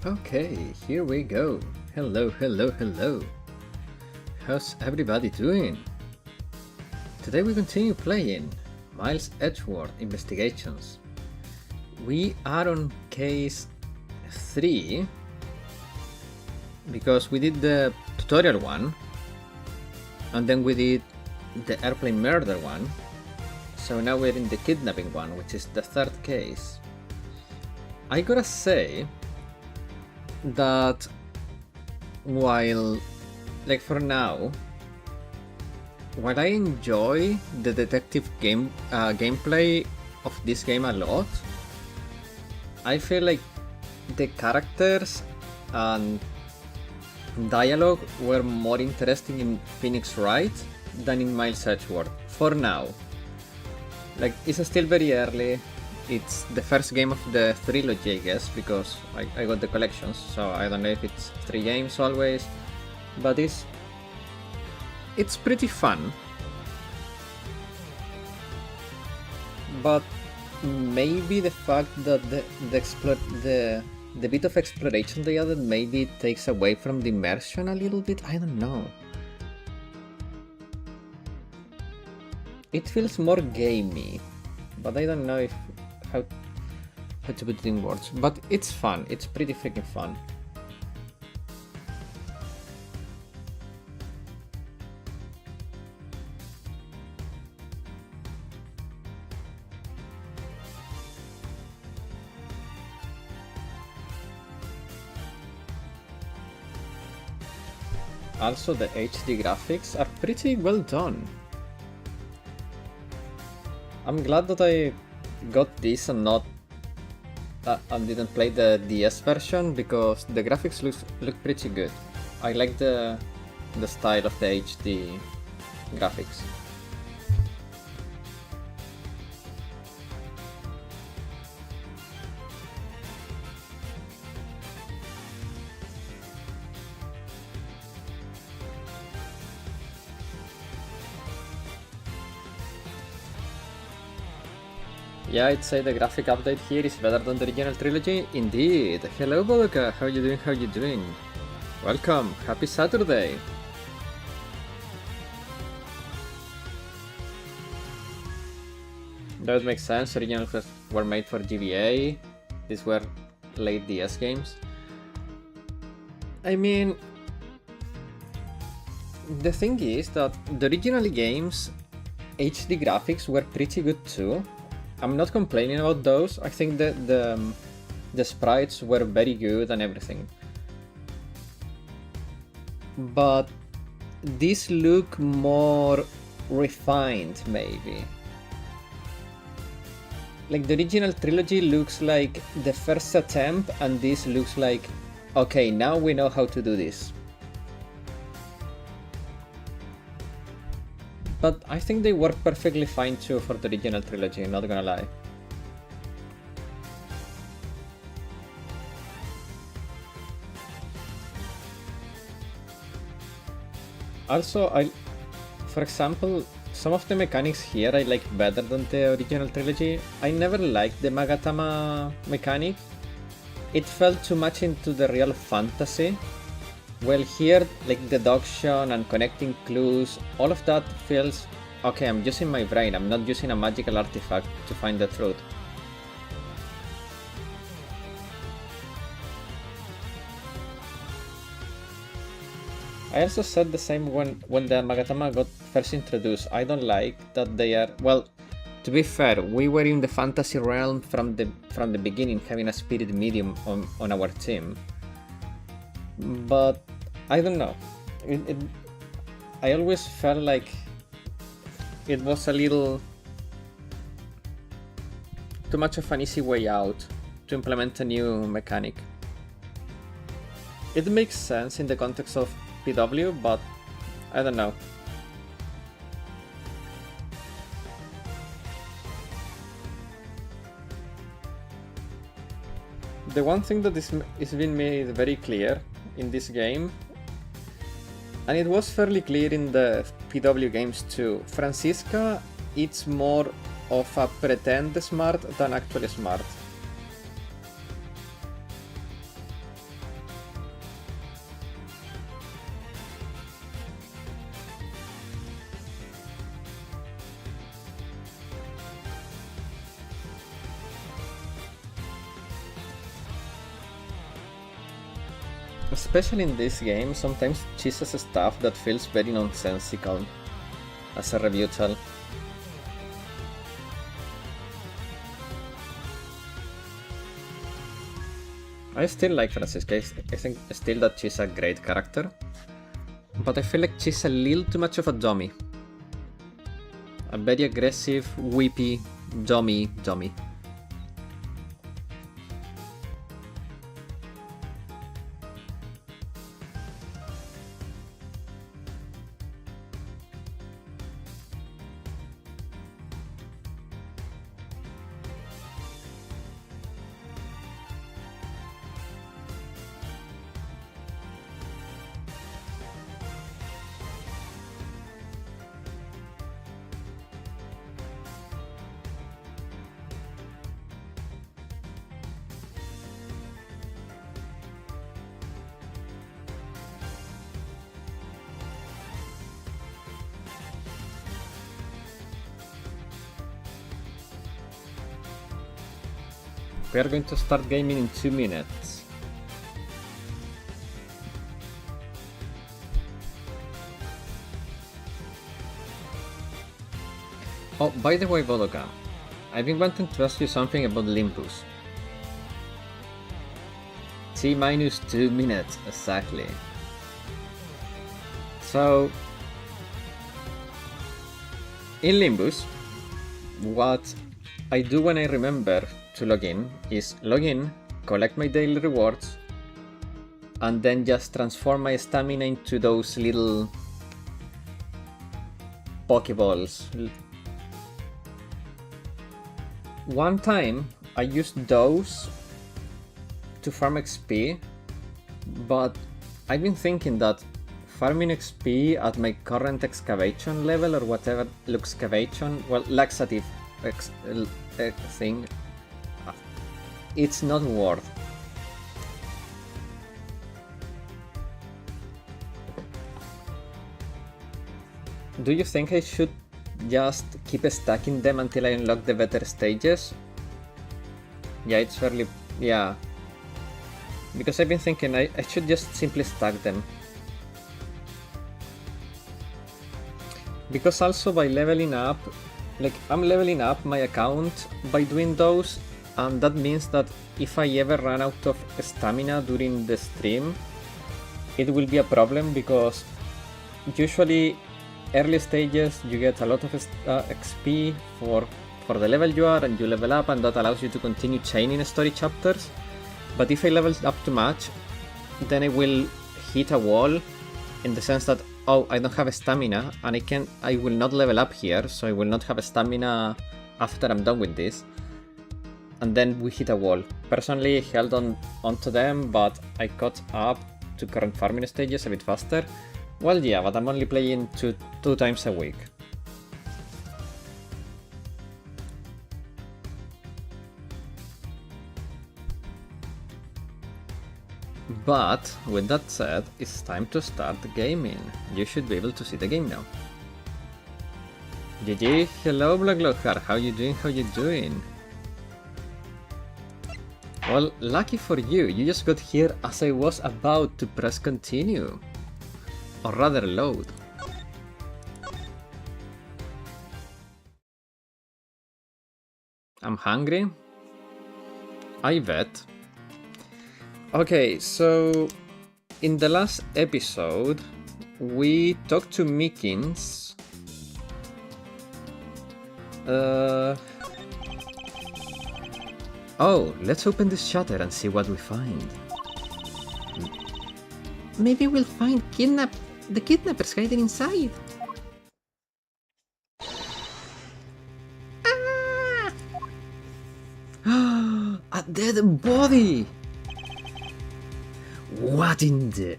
Okay, here we go. Hello, hello, hello. How's everybody doing? Today we continue playing Miles Edgeworth Investigations. We are on case 3 because we did the tutorial one and then we did the airplane murder one. So now we're in the kidnapping one, which is the third case. I gotta say that while, for now, while I enjoy the detective gameplay of this game a lot, I feel like the characters and dialogue were more interesting in Phoenix Wright than in Miles Edgeworth, for now. It's still very early. It's the first game of the trilogy, I guess, because I got the collections, so I don't know if it's 3 games always, but it's pretty fun. But maybe the fact that the bit of exploration they added maybe takes away from the immersion a little bit, I don't know. It feels more gamey, but I don't know how to put it in words, but it's fun. It's pretty freaking fun. Also, the HD graphics are pretty well done. I'm glad that I got this and not and didn't play the DS version, because the graphics look pretty good. I like the style of the HD graphics. Yeah, I'd say the graphic update here is better than the original trilogy. Indeed. Hello, Boloka. How you doing? How you doing? Welcome. Happy Saturday. That would make sense. Originals were made for GBA. These were late DS games. I mean, the thing is that the original games HD graphics were pretty good too. I'm not complaining about those. I think that the sprites were very good and everything. But these look more refined, maybe. The original trilogy looks like the first attempt, and this looks like, okay, now we know how to do this. But I think they work perfectly fine too for the original trilogy, not gonna lie. Also, for example, some of the mechanics here I like better than the original trilogy. I never liked the Magatama mechanic. It felt too much into the real fantasy. Well, here, deduction and connecting clues, all of that feels, okay, I'm using my brain, I'm not using a magical artifact to find the truth. I also said the same when the Magatama got first introduced. I don't like that they are, well, to be fair, we were in the fantasy realm from the beginning, having a spirit medium on our team. But I don't know. I always felt like it was a little too much of an easy way out to implement a new mechanic. It makes sense in the context of PW, but I don't know. The one thing that is being made very clear in this game, and it was fairly clear in the PW games too, Franziska, it's more of a pretend smart than actually smart. especially in this game, sometimes she says stuff that feels very nonsensical as a rebuttal. I still like Francisca. I think still that she's a great character, but I feel like she's a little too much of a dummy. A very aggressive, whippy, dummy. We are going to start gaming in 2 minutes. Oh, by the way, Bodoka, I've been wanting to ask you something about Limbus. T-minus 2 minutes, exactly. So, in Limbus, what I do when I remember to log in is log in, collect my daily rewards, and then just transform my stamina into those little Pokeballs. One time I used those to farm XP, but I've been thinking that farming XP at my current excavation level or whatever excavation, well, laxative thing, it's not worth. Do you think I should just keep stacking them until I unlock the better stages? Yeah, it's fairly... yeah. Because I've been thinking I should just simply stack them. Because also by leveling up, like I'm leveling up my account by doing those, and that means that if I ever run out of stamina during the stream, it will be a problem, because usually early stages you get a lot of XP for the level you are, and you level up, and that allows you to continue chaining story chapters. But if I level up too much, then I will hit a wall, in the sense that, oh, I don't have stamina, and I will not level up here, so I will not have stamina after I'm done with this. And then we hit a wall. Personally, I held onto them, but I caught up to current farming stages a bit faster. Well, yeah, but I'm only playing two times a week. But, with that said, it's time to start gaming. You should be able to see the game now. GG, hello Blacklockhart, how you doing? Well, lucky for you, you just got here as I was about to press continue. Or rather load. I'm hungry? I bet. Okay, so in the last episode we talked to Mikins. Oh, let's open this shutter and see what we find. Maybe we'll find the kidnappers hiding inside. Ah! A dead body! What in the...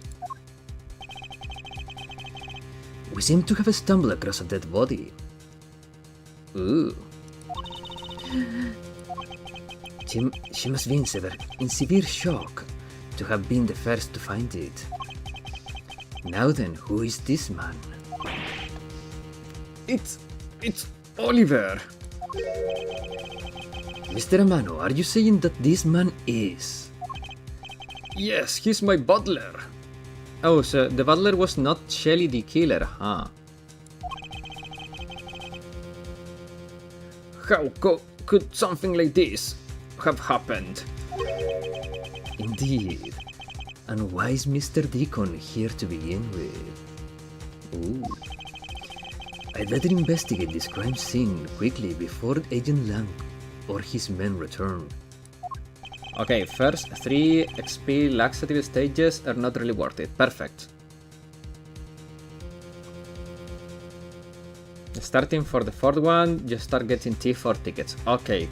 We seem to have stumbled across a dead body. Ooh. She must be in severe shock to have been the first to find it. Now then, who is this man? It's Oliver! Mr. Amano, are you saying that this man is... Yes, he's my butler. Oh, so the butler was not Shelly the killer, huh? How could something like this have happened? Indeed. And why is Mr. Deacon here to begin with? Ooh. I'd better investigate this crime scene quickly before Agent Lang or his men return. Okay, first 3 XP laxative stages are not really worth it. Perfect. Starting for the 4th one, you start getting T4 tickets. Okay.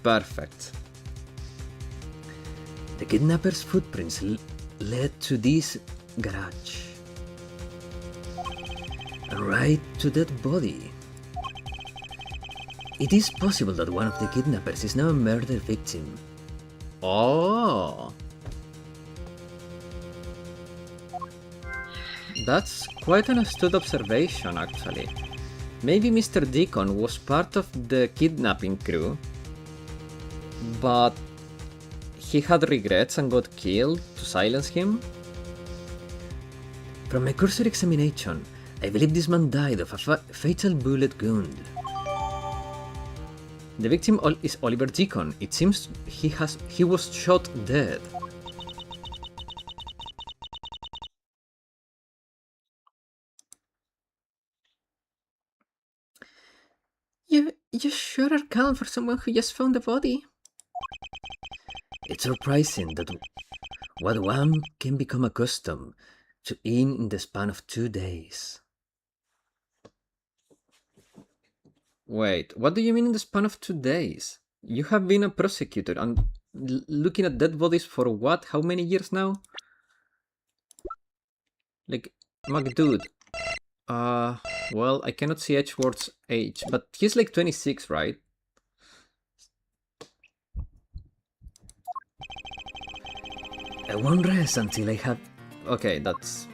Perfect. The kidnapper's footprints led to this garage. And right to that body. It is possible that one of the kidnappers is now a murder victim. Oh. That's quite an astute observation, actually. Maybe Mr. Deacon was part of the kidnapping crew, but he had regrets and got killed to silence him? From my cursory examination, I believe this man died of a fatal bullet wound. The victim is Oliver Deacon. It seems he was shot dead. You sure are calm for someone who just found the body. It's surprising that what one can become accustomed to in the span of 2 days. Wait, what do you mean in the span of 2 days? You have been a prosecutor and looking at dead bodies for what? How many years now? Like, McDude. Well, I cannot see Edgeworth's age, but he's like 26, right? I won't rest until I have... Okay, that's...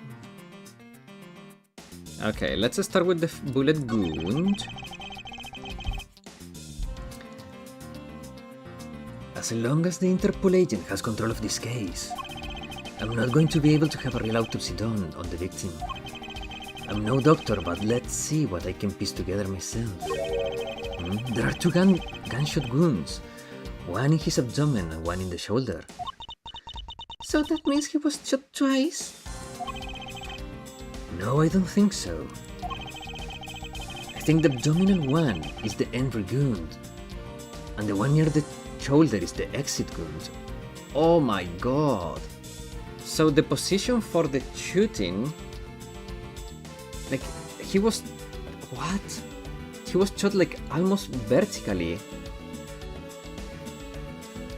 Okay, let's start with the bullet wound. As long as the Interpol agent has control of this case, I'm not going to be able to have a real autopsy done on the victim. I'm no doctor, but let's see what I can piece together myself. There are 2 gunshot wounds, one in his abdomen and one in the shoulder. So that means he was shot twice? No, I don't think so. I think the abdominal one is the entry wound, and the one near the shoulder is the exit wound. Oh my god. So the position for the shooting... Like, he was... What? He was shot like almost vertically.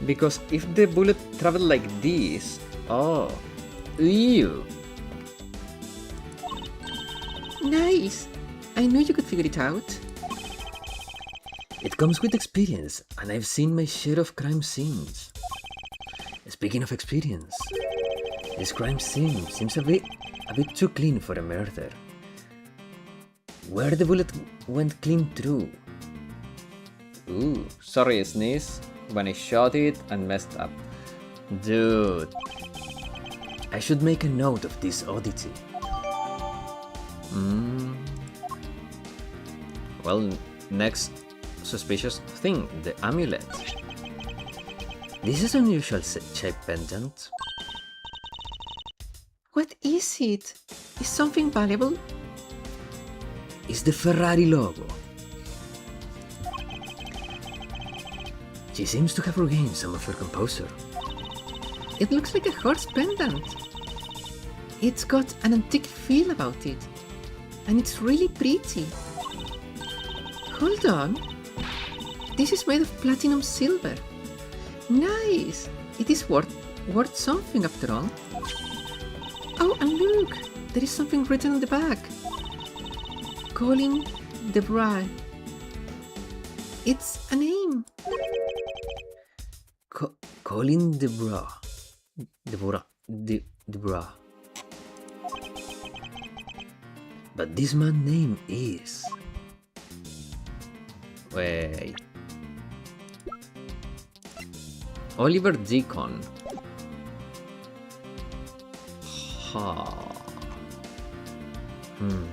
Because if the bullet traveled like this... Oh. Ew. Nice. I knew you could figure it out. It comes with experience, and I've seen my share of crime scenes. Speaking of experience, this crime scene seems a bit too clean for a murder. Where the bullet went clean through. Ooh, sorry sneeze, when I shot it and messed up. Dude. I should make a note of this oddity. Well, next suspicious thing, the amulet. This is an unusual shaped pendant. What is it? Is something valuable? It's the Ferrari logo. She seems to have regained some of her composure. It looks like a horse pendant. It's got an antique feel about it. And it's really pretty. Hold on. This is made of platinum silver. Nice! It is worth something after all. Oh, and look! There is something written on the back. Colin DeBra. It's a name. Colin DeBra. DeBra. But this man's name is... Wait. Oliver Deacon. Ha. Hmm.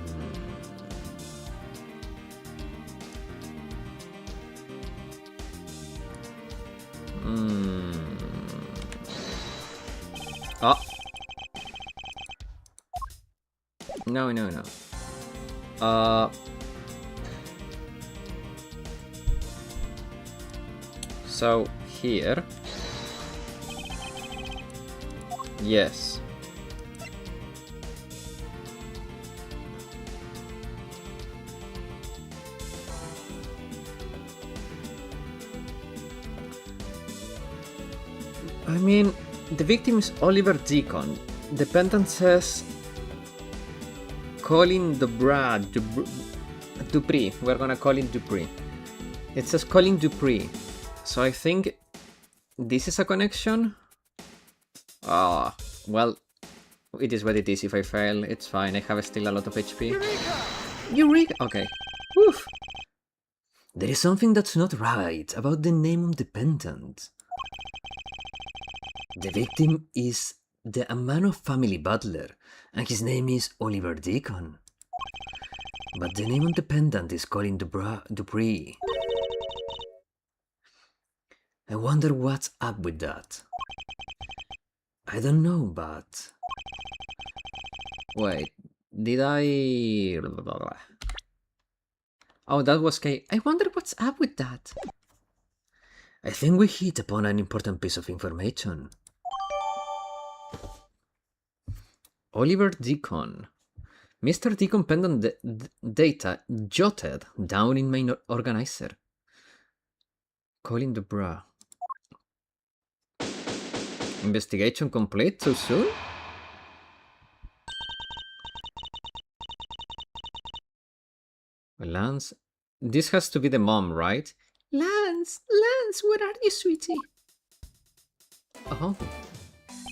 Oh. No. So here. Yes. I mean, the victim is Oliver Deacon. The pendant says Colin Dupree. We're gonna call him Dupree. It says Colin Dupree. So I think this is a connection. Ah, well, it is what it is. If I fail, it's fine. I have still a lot of HP. Eureka! Okay. Woof. There is something that's not right about the name of the pendant. The victim is the Amano family butler, and his name is Oliver Deacon. But the name on the pendant is Colin Dupree. I wonder what's up with that. I don't know, but... Wait, did I... Oh, that was K. I wonder what's up with that. I think we hit upon an important piece of information. Oliver Deacon. Mr. Deacon pendant data jotted down in my organizer. Colin Dupree. Investigation complete too soon? Lance. This has to be the mom, right? Lance, where are you, sweetie? Oh,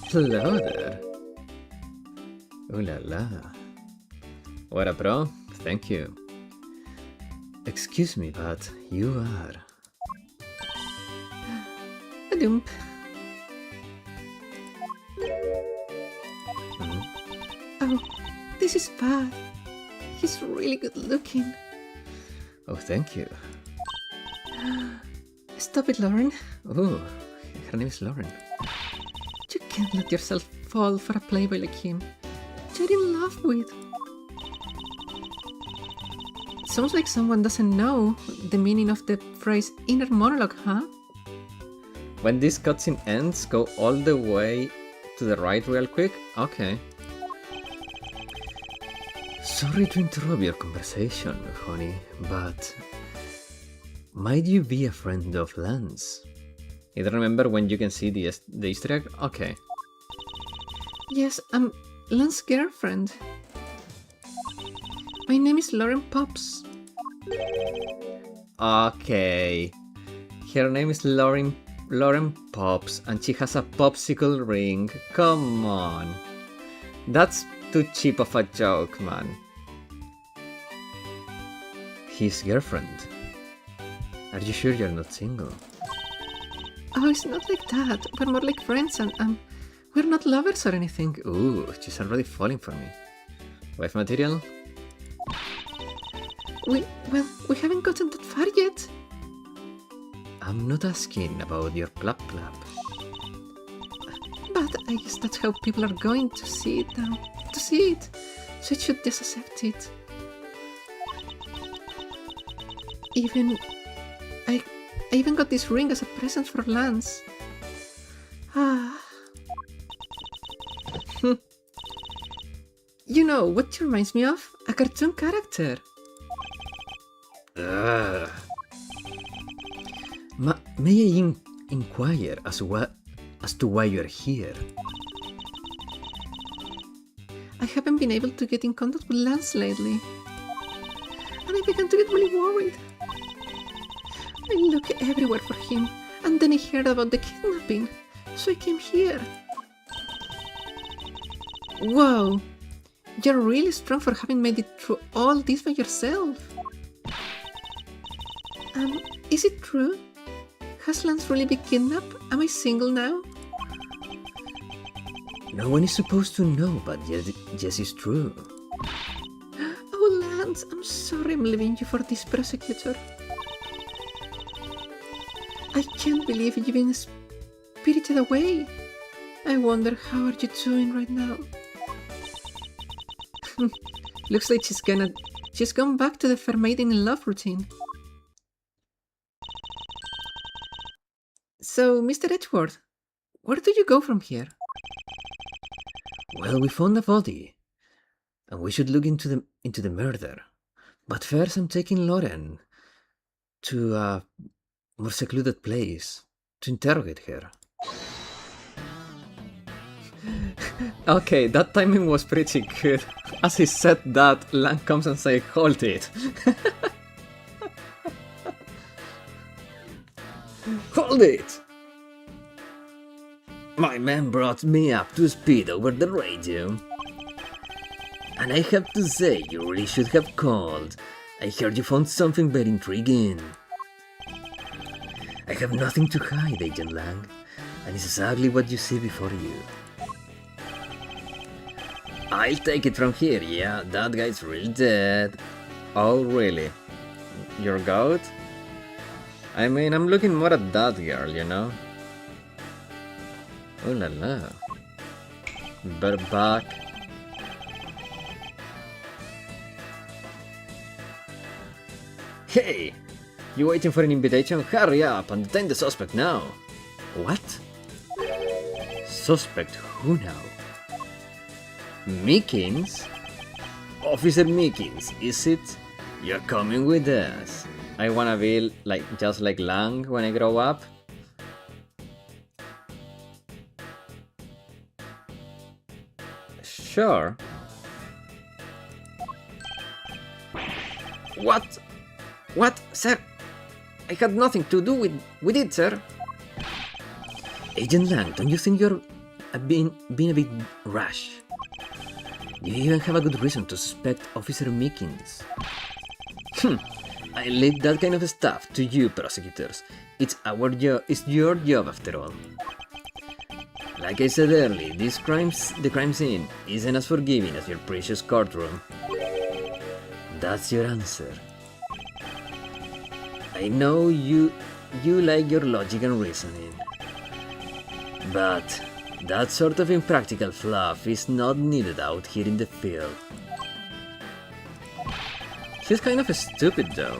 hello there. Ooh la la. What a pro, thank you. Excuse me, but you are... Badump. Oh, this is bad. He's really good looking. Oh, thank you. Stop it, Lauren. Oh, her name is Lauren. You can't let yourself fall for a playboy like him. You're in love with. Sounds like someone doesn't know the meaning of the phrase inner monologue, huh? When this cutscene ends, go all the way to the right real quick? Okay. Sorry to interrupt your conversation, honey, but... might you be a friend of Lance? You don't remember when you can see the Easter egg? Okay. Yes, I'm Lance's girlfriend. My name is Lauren Pops. Okay. Her name is Lauren Pops, and she has a popsicle ring. Come on. That's too cheap of a joke, man. His girlfriend. Are you sure you're not single? Oh, it's not like that. We're more like friends, and we're not lovers or anything. Ooh, she's already falling for me. Wife material? We haven't gotten that far yet. I'm not asking about your clap. But I guess that's how people are going to see it now. To see it. So I should just accept it. I even got this ring as a present for Lance. Ah. You know what she reminds me of? A cartoon character. May I inquire as to why you're here? I haven't been able to get in contact with Lance lately. And I began to get really worried. I looked everywhere for him, and then I heard about the kidnapping, so I came here. Whoa! You're really strong for having made it through all this by yourself. Is it true? Has Lance really been kidnapped? Am I single now? No one is supposed to know, but yes, it's true. Oh, Lance, I'm sorry I'm leaving you for this prosecutor. I can't believe you've been spirited away. I wonder how are you doing right now? Looks like she's gone back to the fair maiden in love routine. So, Mr. Edgeworth, where do you go from here? Well, we found the body, and we should look into the murder. But first, I'm taking Lauren to a more secluded place to interrogate her. Okay, that timing was pretty good. As he said that, Lang comes and says, "Hold it." Hold it! My man brought me up to speed over the radio. And I have to say, you really should have called. I heard you found something very intriguing. I have nothing to hide, Agent Lang, and it's exactly what you see before you. I'll take it from here, yeah, that guy's really dead. Oh, really? Your goat? I mean, I'm looking more at that girl, you know? Oh la la. Bareback. Hey! You waiting for an invitation? Hurry up and detain the suspect now! What? Suspect who now? Meekins? Officer Meekins, is it? You're coming with us. I wanna be just like Lang when I grow up. Sure. What? What, sir? I had nothing to do with it, sir. Agent Lang, don't you think you're being a bit rash? You even have a good reason to suspect Officer Meekins. I leave that kind of stuff to you prosecutors. It's your job after all. Like I said earlier, the crime scene isn't as forgiving as your precious courtroom. That's your answer. I know you like your logic and reasoning. But that sort of impractical fluff is not needed out here in the field. She's kind of stupid though.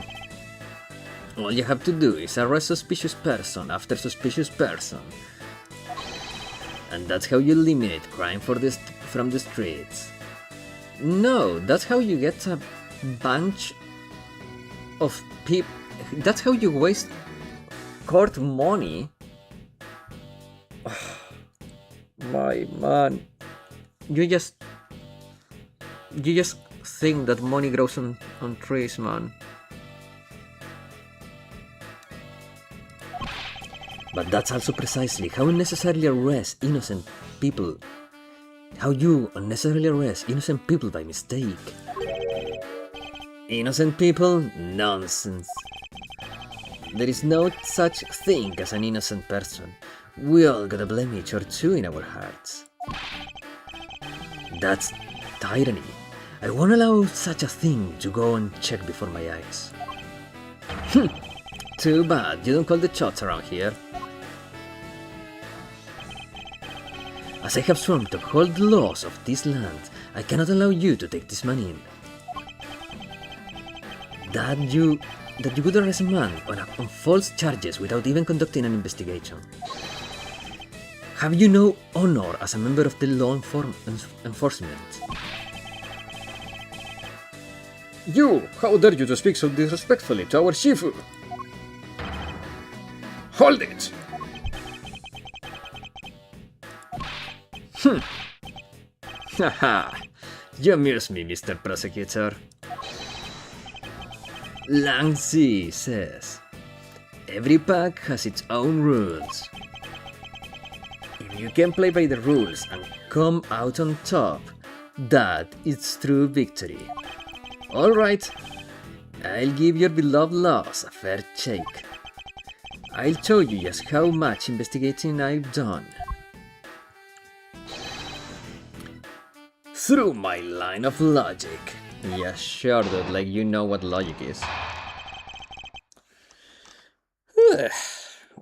All you have to do is arrest suspicious person after suspicious person. And that's how you eliminate crime from the streets. No, that's how you get a bunch of people. That's how you waste court money. My man, you just think that money grows on trees, man. But that's also precisely how unnecessarily arrest innocent people. How you unnecessarily arrest innocent people by mistake. Innocent people? Nonsense. There is no such thing as an innocent person. We all got a blemish or two in our hearts. That's tyranny. I won't allow such a thing to go unchecked before my eyes. Too bad you don't call the shots around here. As I have sworn to uphold the laws of this land, I cannot allow you to take this man in. That you would arrest a man on false charges without even conducting an investigation. Have you no honor as a member of the law enforcement? You! How dare you to speak so disrespectfully to our Shifu? Hold it! Haha, you amuse me, Mr. Prosecutor. Lang Zi says, every pack has its own rules. If you can play by the rules and come out on top, that is true victory. Alright, I'll give your beloved laws a fair shake. I'll show you just how much investigating I've done. Through my line of logic. Yeah, sure, dude. Like, you know what logic is.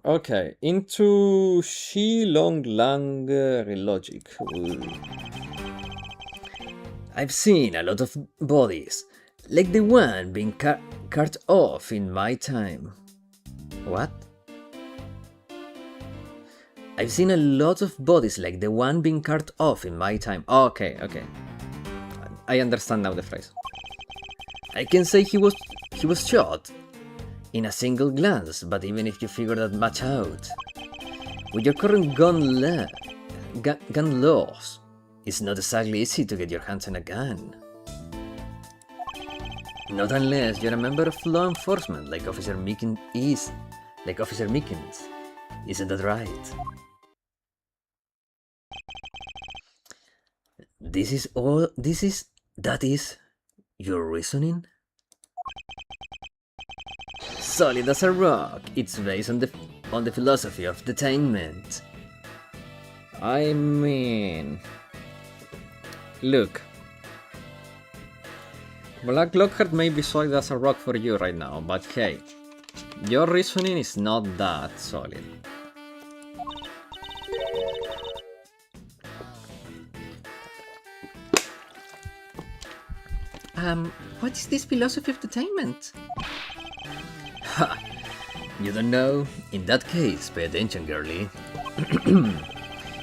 Okay, into Shilong Lang logic. I've seen a lot of bodies, like the one being cut off in my time. What? I've seen a lot of bodies like the one being cut off in my time. Okay. I understand now the phrase. I can say he was shot in a single glance, but even if you figure that much out, with your current gun laws, it's not exactly easy to get your hands on a gun. Not unless you're a member of law enforcement, like Officer Meekins is. Like Officer Meekins. Isn't that right? That is your reasoning? Solid as a rock. It's based on the philosophy of detainment. I mean... Look. Black Lockhart may be solid as a rock for you right now, but hey, your reasoning is not that solid. What is this philosophy of detainment? Ha! You don't know? In that case, pay attention, girlie.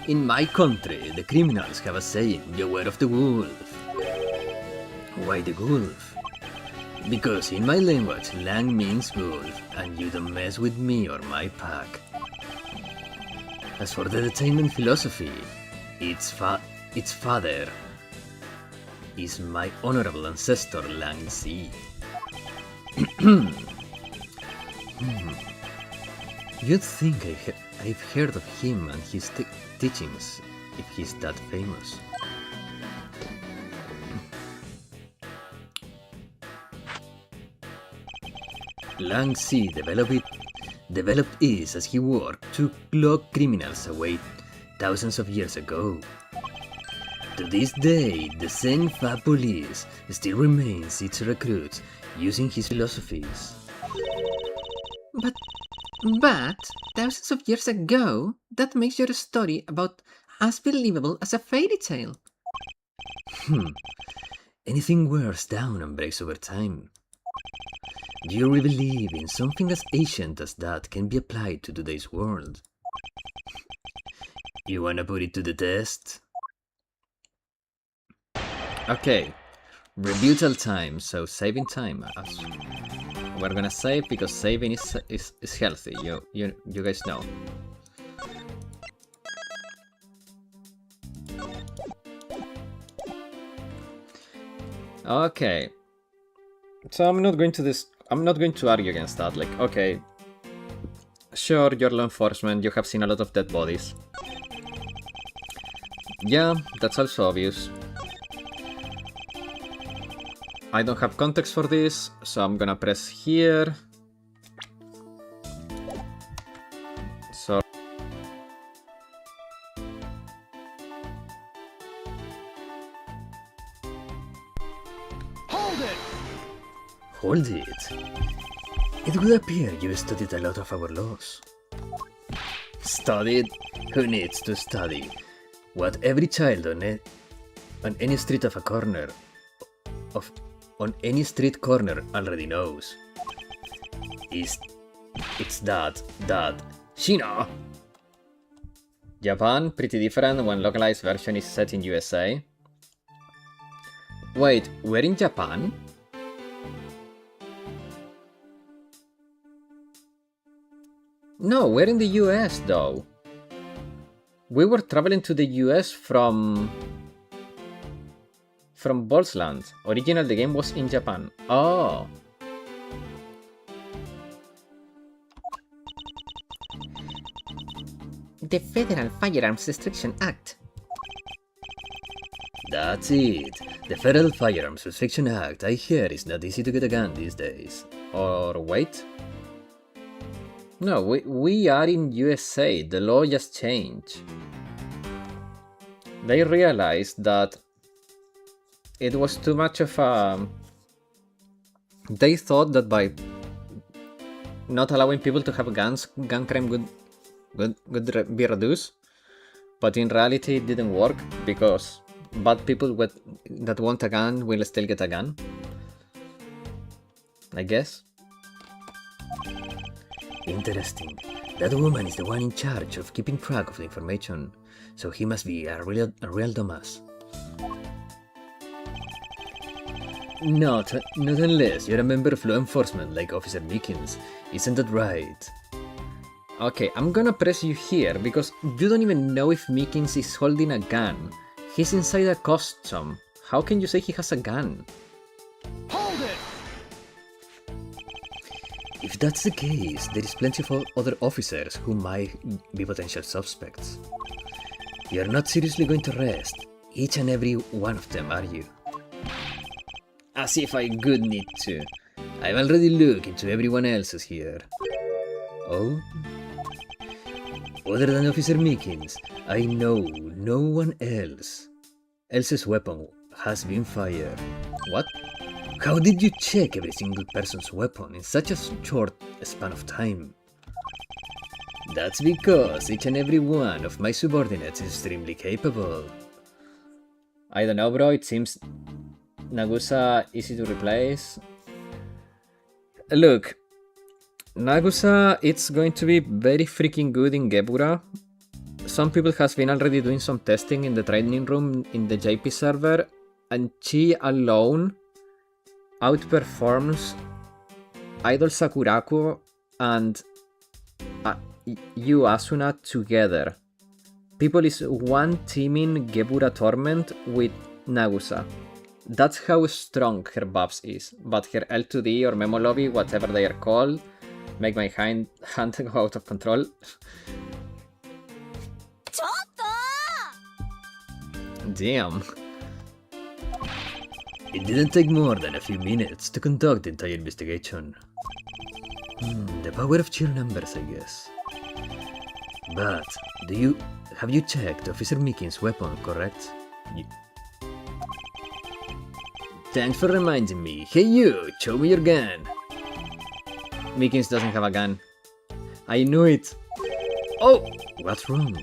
In my country, the criminals have a saying, beware of the wolf. Why the wolf? Because in my language, lang means wolf, and you don't mess with me or my pack. As for the detainment philosophy, its father is my honorable ancestor Lang Si. You'd think I've heard of him and his teachings if he's that famous. Lang Si developed ease as he worked to lock criminals away thousands of years ago. To this day, the Senfa police still remains its recruits using his philosophies. But thousands of years ago, that makes your story about as believable as a fairy tale. Anything wears down and breaks over time. Do you really believe in something as ancient as that can be applied to today's world? You wanna put it to the test? Okay, rebuttal time, so saving time. We're gonna save because saving is healthy, you guys know. Okay, so I'm not going to argue against that. Like, okay, sure, you're law enforcement, you have seen a lot of dead bodies. Yeah, that's also obvious. I don't have context for this, so I'm gonna press here. So Hold it! It would appear you studied a lot of our laws. Studied? Who needs to study? What every child on any street corner already knows. It's that China! Japan, pretty different when localized version is set in USA. Wait, we're in Japan? No, we're in the US though. We were traveling to the US from Bolsland. Originally the game was in Japan. Oh. The Federal Firearms Restriction Act. That's it. The Federal Firearms Restriction Act. I hear it's not easy to get a gun these days. Or wait. No, we are in USA. The law just changed. They realized that it was too much of a... They thought that by not allowing people to have guns, gun crime would be reduced. But in reality, it didn't work because bad people that want a gun will still get a gun. I guess. Interesting. That woman is the one in charge of keeping track of the information, so he must be a real dumbass. Not unless you're a member of law enforcement like Officer Meekins. Isn't that right? Okay, I'm gonna press you here because you don't even know if Meekins is holding a gun. He's inside a costume. How can you say he has a gun? Hold it! If that's the case, there is plenty of other officers who might be potential suspects. You're not seriously going to arrest each and every one of them, are you? As if I would need to. I've already looked into everyone else's here. Oh? Other than Officer Meekins, I know no one else's weapon has been fired. What? How did you check every single person's weapon in such a short span of time? That's because each and every one of my subordinates is extremely capable. I don't know, bro. It seems Nagusa easy to replace. Look, Nagusa, it's going to be very freaking good in Gebura. Some people has been already doing some testing in the training room in the JP server, and she alone outperforms Idol Sakurako and Yu Asuna together. People is one teaming Gebura Torment with Nagusa. That's how strong her buffs is, but her L2D or Memo Lobby, whatever they are called, make my hand go out of control. Damn. It didn't take more than a few minutes to conduct the entire investigation. The power of sheer numbers, I guess. But, have you checked Officer Meekins' weapon, correct? Thanks for reminding me. Hey you, show me your gun. Meekins doesn't have a gun. I knew it. Oh! What's wrong?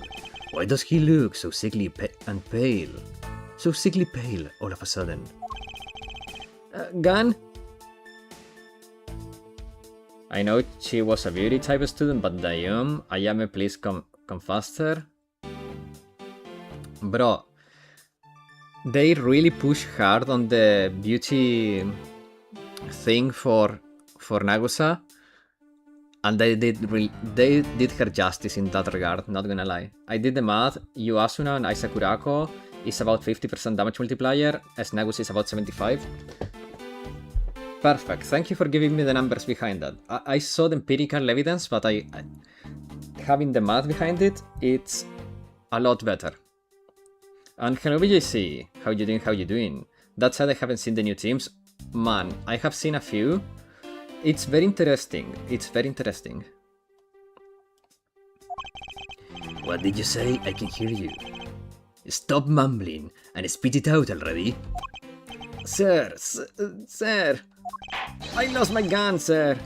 Why does he look so sickly and pale? So sickly pale all of a sudden. Gun? I know she was a beauty type of student, but Ayame, please come faster. Bro, they really push hard on the beauty thing for Nagusa, and they did her justice in that regard, not gonna lie. I did the math. Yu Asuna and Isakurako is about 50% damage multiplier, as Nagusa is about 75. Perfect, thank you for giving me the numbers behind that. I saw the empirical evidence, but having the math behind it, it's a lot better. And hello BJC, how you doing? That said, I haven't seen the new teams. Man, I have seen a few. It's very interesting, What did you say? I can hear you. Stop mumbling and spit it out already. Sir, I lost my gun, sir.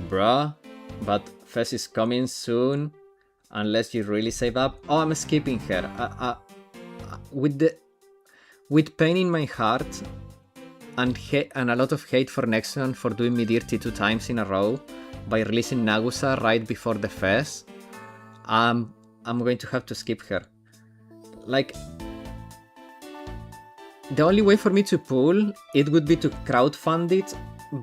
Bruh, but Fez is coming soon, unless you really save up. Oh, I'm skipping her. With pain in my heart and a lot of hate for Nexon for doing me dirty 2 times in a row by releasing Nagusa right before the Fez, I'm going to have to skip her. Like, the only way for me to pull it would be to crowdfund it,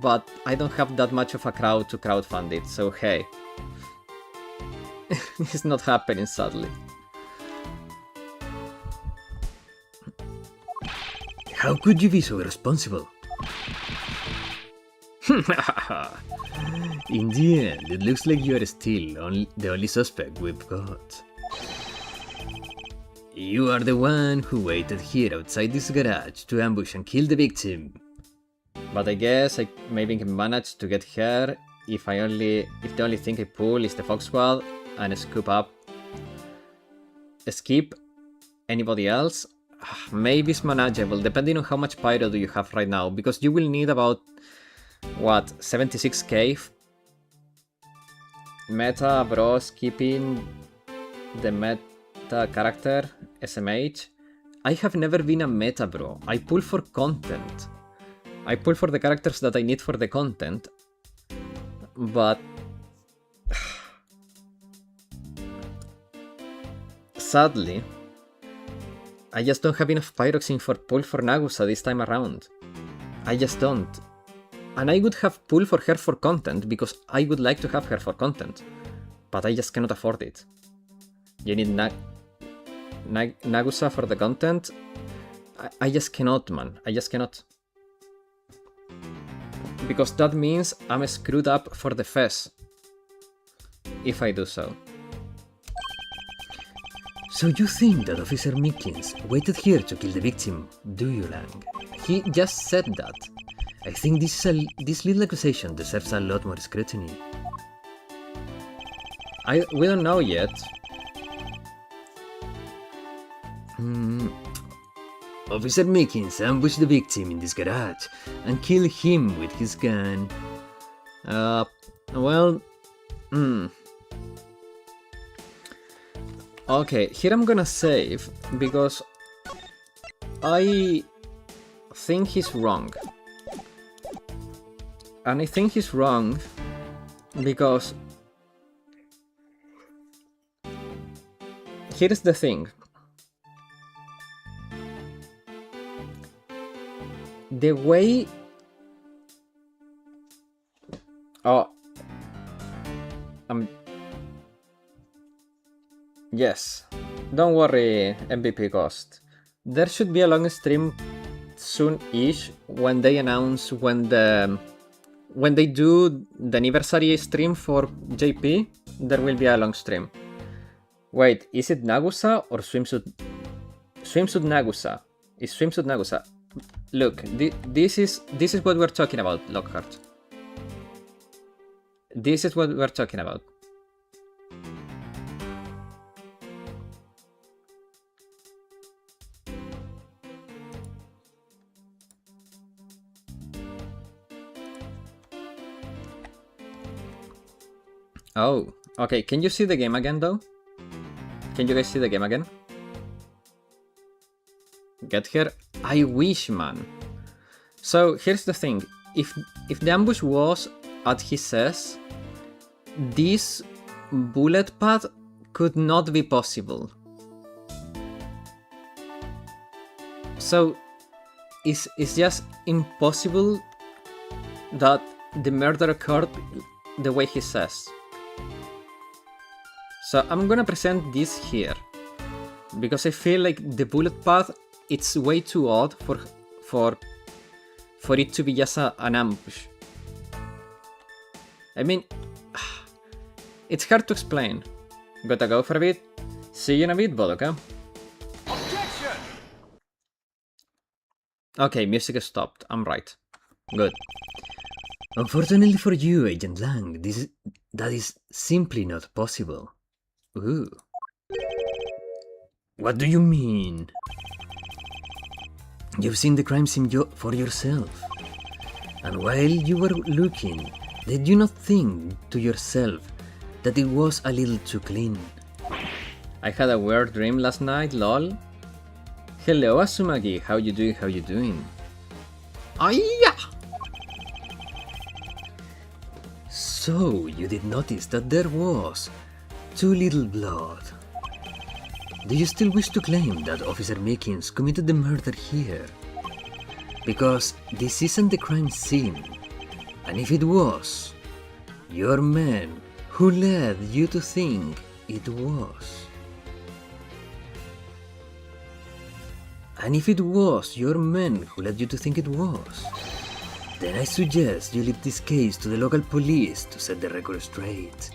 but I don't have that much of a crowd to crowdfund it, so hey. It's not happening, sadly. How could you be so irresponsible? In the end, it looks like you are still the only suspect we've got. You are the one who waited here outside this garage to ambush and kill the victim. But I guess I maybe can manage to get her if the only thing I pull is the Fox Squad and skip anybody else. maybe it's manageable, depending on how much pyro do you have right now, because you will need about, what, 76k meta, bro, skipping the meta character, SMH. I have never been a meta, bro. I pull for content. I pull for the characters that I need for the content, but sadly, I just don't have enough pyroxene for pull for Nagusa this time around. I just don't. And I would have pull for her for content, because I would like to have her for content, but I just cannot afford it. You need Nagusa for the content. I just cannot, man. I just cannot. Because that means I'm screwed up for the fez if I do so. So you think that Officer Mickens waited here to kill the victim, do you, Lang? He just said that. I think this little accusation deserves a lot more scrutiny. We don't know yet. Officer Mickens ambushed the victim in this garage and killed him with his gun. Okay, here I'm gonna save, because I think he's wrong. And I think he's wrong because here's the thing. The way... Yes. Don't worry, MVP Ghost. There should be a long stream soon-ish when they announce when they do the anniversary stream for JP. There will be a long stream. Wait, is it Nagusa or swimsuit? Swimsuit Nagusa. Is swimsuit Nagusa? Look, this is what we're talking about, Lockhart. This is what we're talking about. Oh, okay. Can you see the game again, though? Can you guys see the game again? Get here? I wish, man. So here's the thing. If the ambush was at his says, this bullet path could not be possible. So it's just impossible that the murder occurred the way he says. So I'm gonna present this here, because I feel like the bullet path, it's way too odd for it to be just an ambush. I mean, it's hard to explain. Gotta go for a bit. See you in a bit, Bodoka. Objection! Okay, music is stopped. I'm right. Good. Unfortunately for you, Agent Lang, that is simply not possible. Ooh. What do you mean? You've seen the crime scene for yourself. And while you were looking, did you not think to yourself that it was a little too clean? I had a weird dream last night, lol. Hello, Asumagi. How you doing? Aiya! So, you did notice that there was too little blood. Do you still wish to claim that Officer Mickens committed the murder here? Because this isn't the crime scene, and if it was, your man who led you to think it was. And if it was your man who led you to think it was, then I suggest you leave this case to the local police to set the record straight.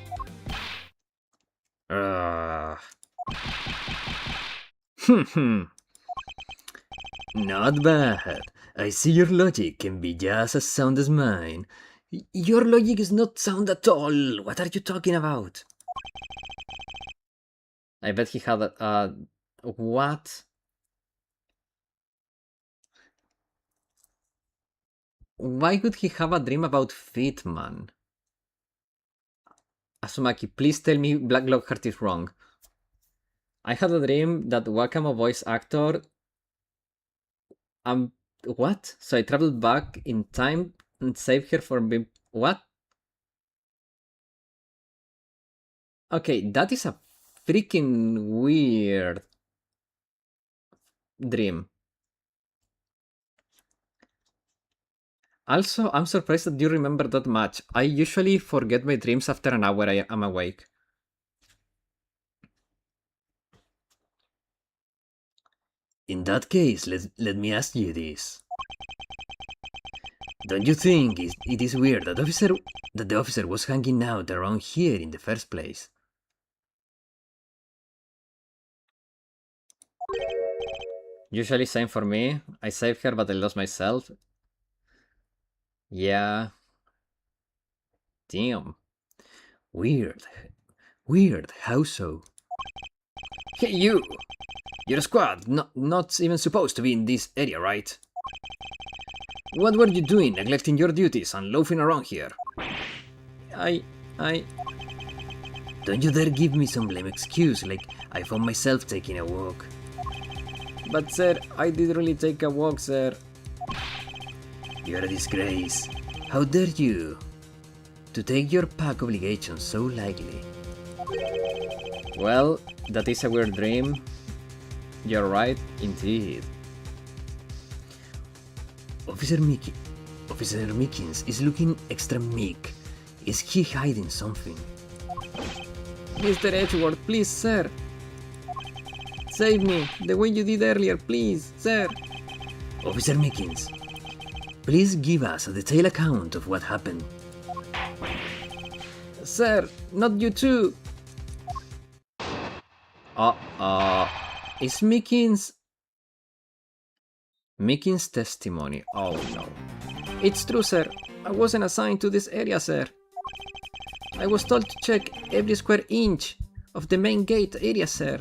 Not bad. I see your logic can be just as sound as mine. Your logic is not sound at all. What are you talking about? I bet he had a... what? Why would he have a dream about feet, man? Asumaki, please tell me Black Lockhart is wrong. I had a dream that Wakamo voice actor... what? So I traveled back in time and saved her from being... What? Okay, that is a freaking weird dream. Also, I'm surprised that you remember that much. I usually forget my dreams after an hour I am awake. In that case, let me ask you this. Don't you think it is weird that the officer was hanging out around here in the first place? Usually same for me. I saved her, but I lost myself. Yeah. Damn. Weird. Weird. How so? Hey, you! You're a squad, not even supposed to be in this area, right? What were you doing, neglecting your duties and loafing around here? I... Don't you dare give me some lame excuse like I found myself taking a walk. But sir, I did really take a walk, sir. You're a disgrace. How dare you to take your pack obligations so lightly? Well, that is a weird dream. You're right, indeed. Officer Mickens is looking extra meek. Is he hiding something? Mr. Edgeworth, please, sir. Save me, the way you did earlier, please, sir. Officer Mickens, please give us a detailed account of what happened. Sir, not you too. Is Mickens' testimony? Oh no. It's true, sir. I wasn't assigned to this area, sir. I was told to check every square inch of the main gate area, sir.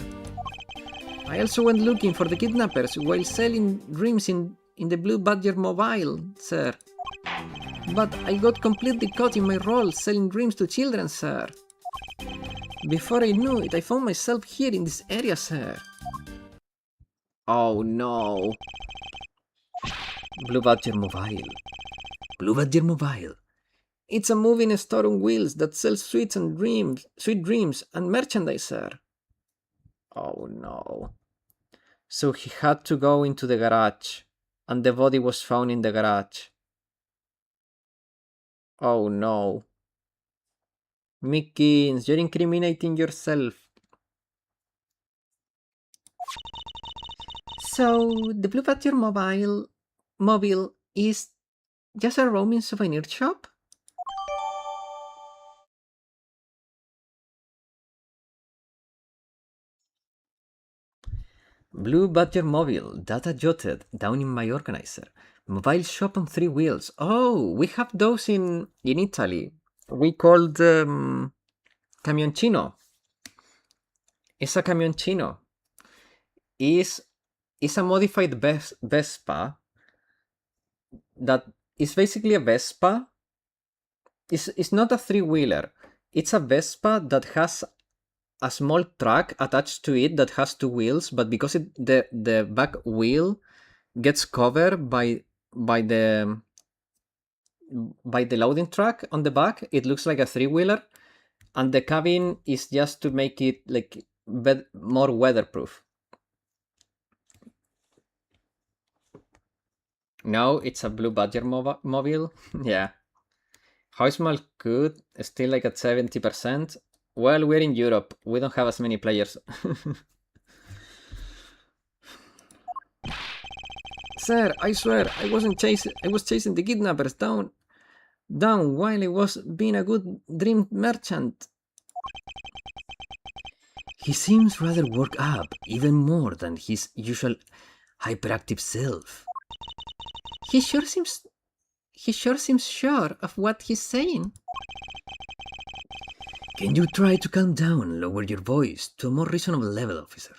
I also went looking for the kidnappers while selling dreams in the Blue Badger mobile, sir. But I got completely caught in my role selling dreams to children, sir. Before I knew it, I found myself here in this area, sir. Oh no. Blue Badger Mobile. Blue Badger Mobile. It's a moving store on wheels that sells sweet dreams and merchandise, sir. Oh no. So he had to go into the garage, and the body was found in the garage. Oh no. Mickens, you're incriminating yourself. So, the Blue Badger mobile is just a roaming souvenir shop? Blue Badger Mobile, data jotted down in my organizer. Mobile shop on 3 wheels. Oh, we have those in Italy. We called camioncino. It's a camioncino. Is a modified Vespa that is basically a Vespa. It's not a 3-wheeler. It's a Vespa that has a small truck attached to it that has 2 wheels, but because the back wheel gets covered by the loading truck on the back, it looks like a 3-wheeler, and the cabin is just to make it like more weatherproof. No, it's a Blue Badger mobile. Yeah. How small could? Still like at 70%. Well, we're in Europe. We don't have as many players. Sir, I swear, I was chasing the kidnappers down while I was being a good dream merchant. He seems rather worked up, even more than his usual hyperactive self. He sure seems sure of what he's saying. Can you try to calm down and lower your voice to a more reasonable level, officer?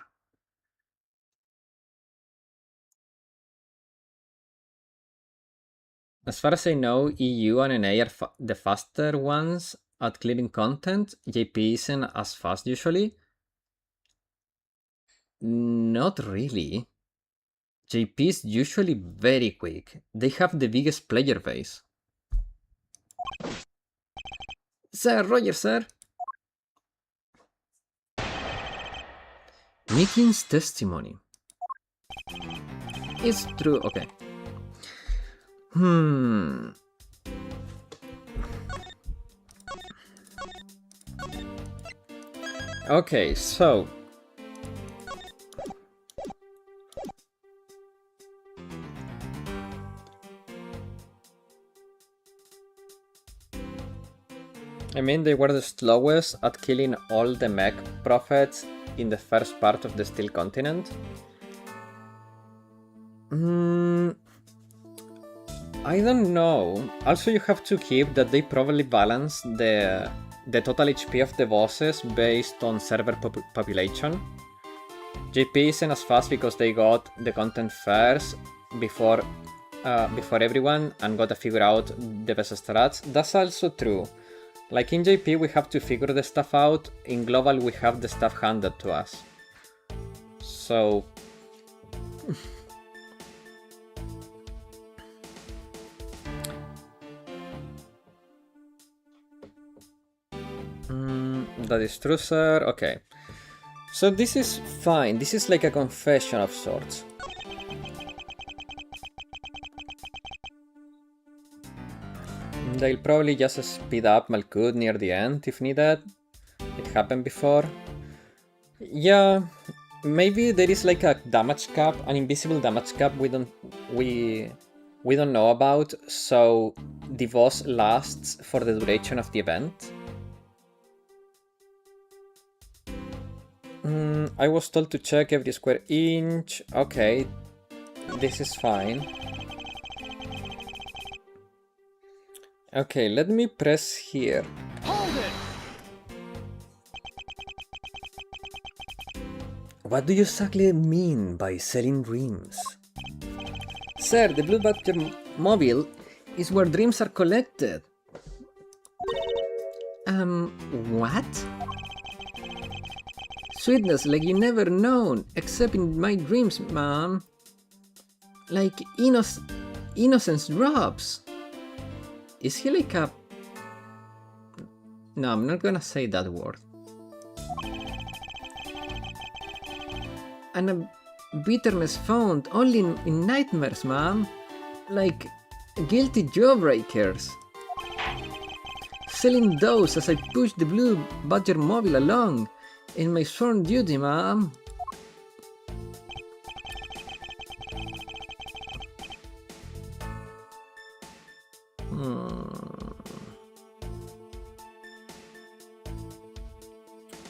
As far as I know, EU and NA are the faster ones at clearing content. JP isn't as fast usually. Not really. JP is usually very quick. They have the biggest player base. Sir, Roger, sir. Meekins' testimony. It's true, okay. Okay, so... I mean, they were the slowest at killing all the mech prophets in the first part of the Steel Continent. I don't know. Also, you have to keep that they probably balance the total HP of the bosses based on server population. JP isn't as fast because they got the content first before everyone and got to figure out the best strats. That's also true. Like in JP we have to figure the stuff out, in Global we have the stuff handed to us. So... that is true, sir. Okay. So this is fine. This is like a confession of sorts. They'll probably just speed up Malkud near the end if needed. It happened before. Yeah, maybe there is like a damage cap, an invisible damage cap we don't know about, so the boss lasts for the duration of the event. I was told to check every square inch. Okay, this is fine. Okay, let me press here. Hold it! What do you exactly mean by selling dreams? Sir, the Blue Badger mobile is where dreams are collected. What? Sweetness like you never known, except in my dreams, ma'am. Like innocence drops. Is he like a... No, I'm not gonna say that word. And a bitterness found only in nightmares, ma'am. Like guilty jawbreakers. Selling those as I push the Blue Badger mobile along in my sworn duty, ma'am.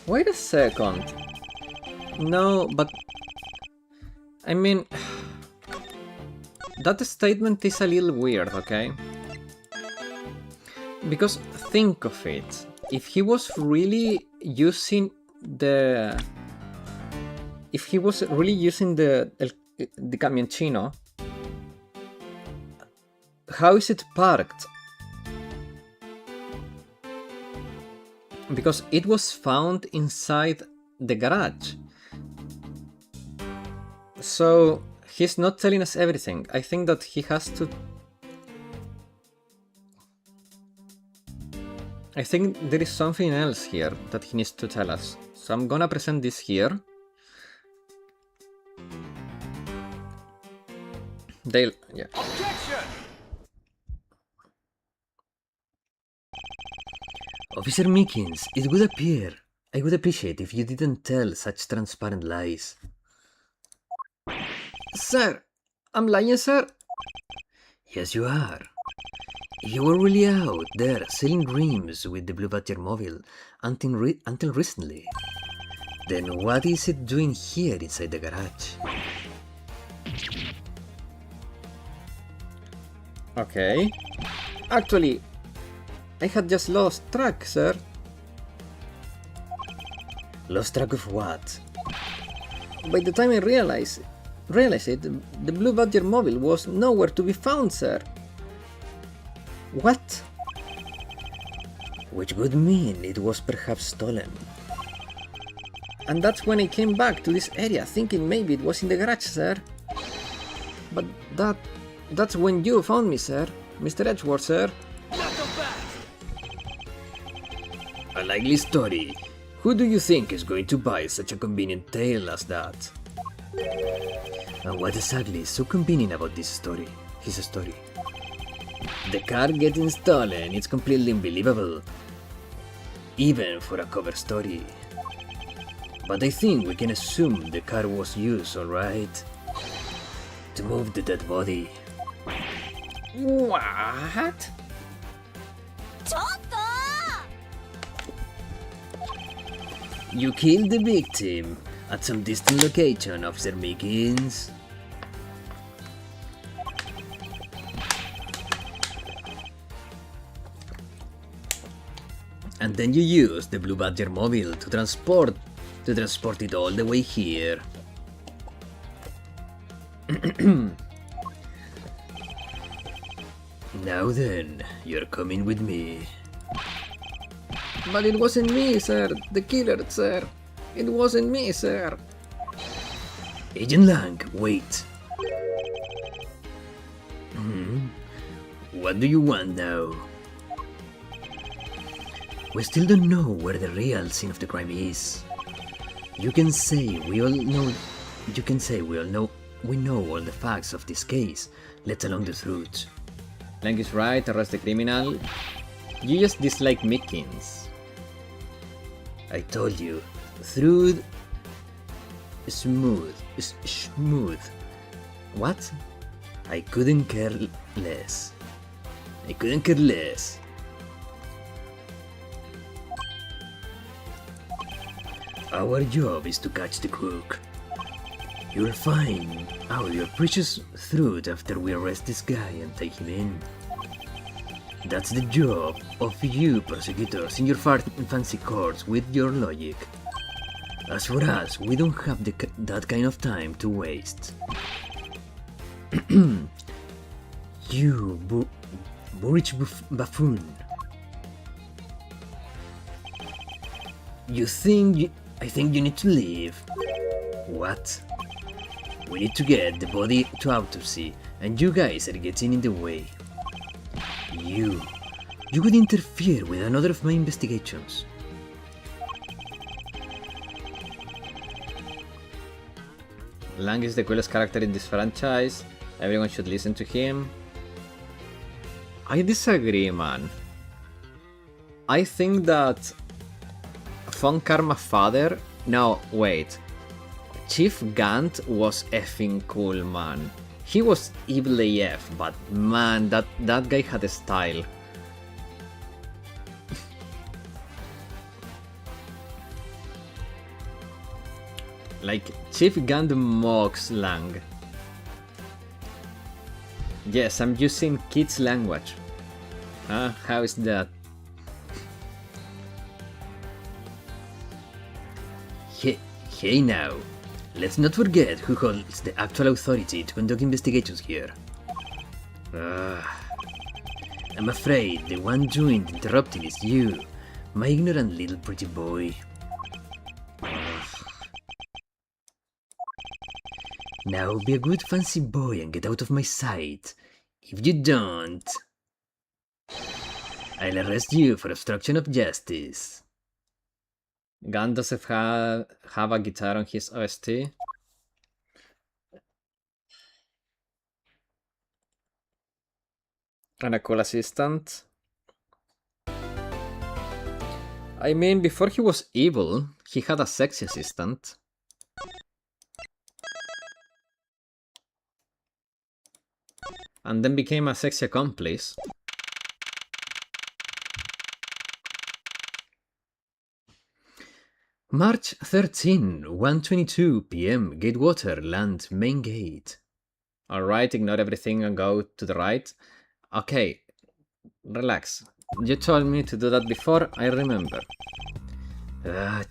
Wait a second. No, but... I mean... That statement is a little weird, okay? Because think of it. If he was really using the... If he was really using the camioncino, how is it parked? Because it was found inside the garage. So he's not telling us everything. I think that he has to... I think there is something else here that he needs to tell us. So I'm gonna present this here. Yeah. Objection! Officer Meekins, it would appear I would appreciate if you didn't tell such transparent lies. Sir, I'm lying, sir. Yes, you are. If you were really out there selling dreams with the Blue Badger mobile until recently, then what is it doing here inside the garage? Okay. Actually, I had just lost track, sir. Lost track of what? By the time I realized it, the Blue Badger mobile was nowhere to be found, sir. What? Which would mean it was perhaps stolen. And that's when I came back to this area, thinking maybe it was in the garage, sir. But that's when you found me, sir. Mr. Edgeworth, sir. A likely story. Who do you think is going to buy such a convenient tale as that? And what exactly is so convenient about this story? His story. The car getting stolen, it's completely unbelievable. Even for a cover story. But I think we can assume the car was used, alright? To move the dead body. What? You killed the victim at some distant location, Officer Mickens. And then you used the Blue Badger mobile to transport it all the way here. Now then, you're coming with me. But it wasn't me, sir. The killer, sir. It wasn't me, sir. Agent Lang, wait. What do you want now? We still don't know where the real scene of the crime is. You can say we know all the facts of this case, let alone the truth. Lang is right, arrest the criminal. You just dislike Mickens. I told you, truth, smooth. What? I couldn't care less. I couldn't care less. Our job is to catch the crook. You'll find out your precious truth after we arrest this guy and take him in. That's the job of you prosecutors in your fancy courts with your logic. As for us, we don't have that kind of time to waste. You boorish buffoon. I think you need to leave. What? We need to get the body to autopsy, and you guys are getting in the way. You could interfere with another of my investigations. Lang is the coolest character in this franchise. Everyone should listen to him. I disagree, man. I think that Von Karma father... No, wait. Chief Gant was effing cool, man. He was evil AF, but man, that guy had a style. Like, Chief Gant mocks Lang. Yes, I'm using kids' language. How is that? Hey now, let's not forget who holds the actual authority to conduct investigations here. I'm afraid the one doing the interrupting is you, my ignorant little pretty boy. Now be a good fancy boy and get out of my sight. If you don't, I'll arrest you for obstruction of justice. Gunn doesn't have a guitar on his OST. And a cool assistant. I mean, before he was evil, he had a sexy assistant. And then became a sexy accomplice. March 13, 1:22 p.m. Gatewater, land main gate. Alright, ignore everything and go to the right. Okay, relax. You told me to do that before, I remember.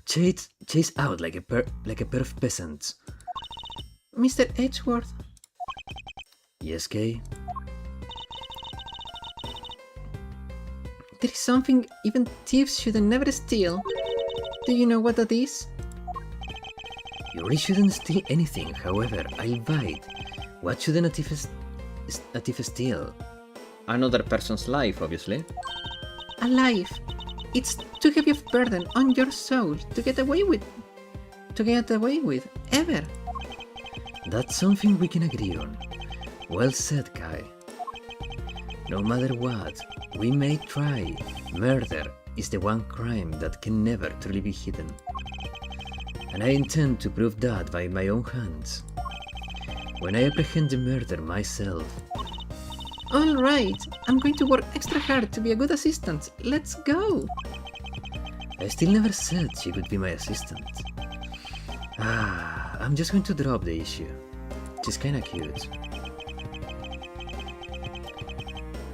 Chase out like a pair of peasants. Mr. Edgeworth? Yes, Kay? There is something even thieves should never steal. Do you know what that is? You really shouldn't steal anything, however, I'll buy it. What should a thief steal? Another person's life, obviously. A life. It's too heavy of burden on your soul to get away with. Ever. That's something we can agree on. Well said, Kai. No matter what, we may try. Murder is the one crime that can never truly be hidden. And I intend to prove that by my own hands. When I apprehend the murderer myself. Alright, I'm going to work extra hard to be a good assistant. Let's go! I still never said she could be my assistant. I'm just going to drop the issue. She's kinda cute.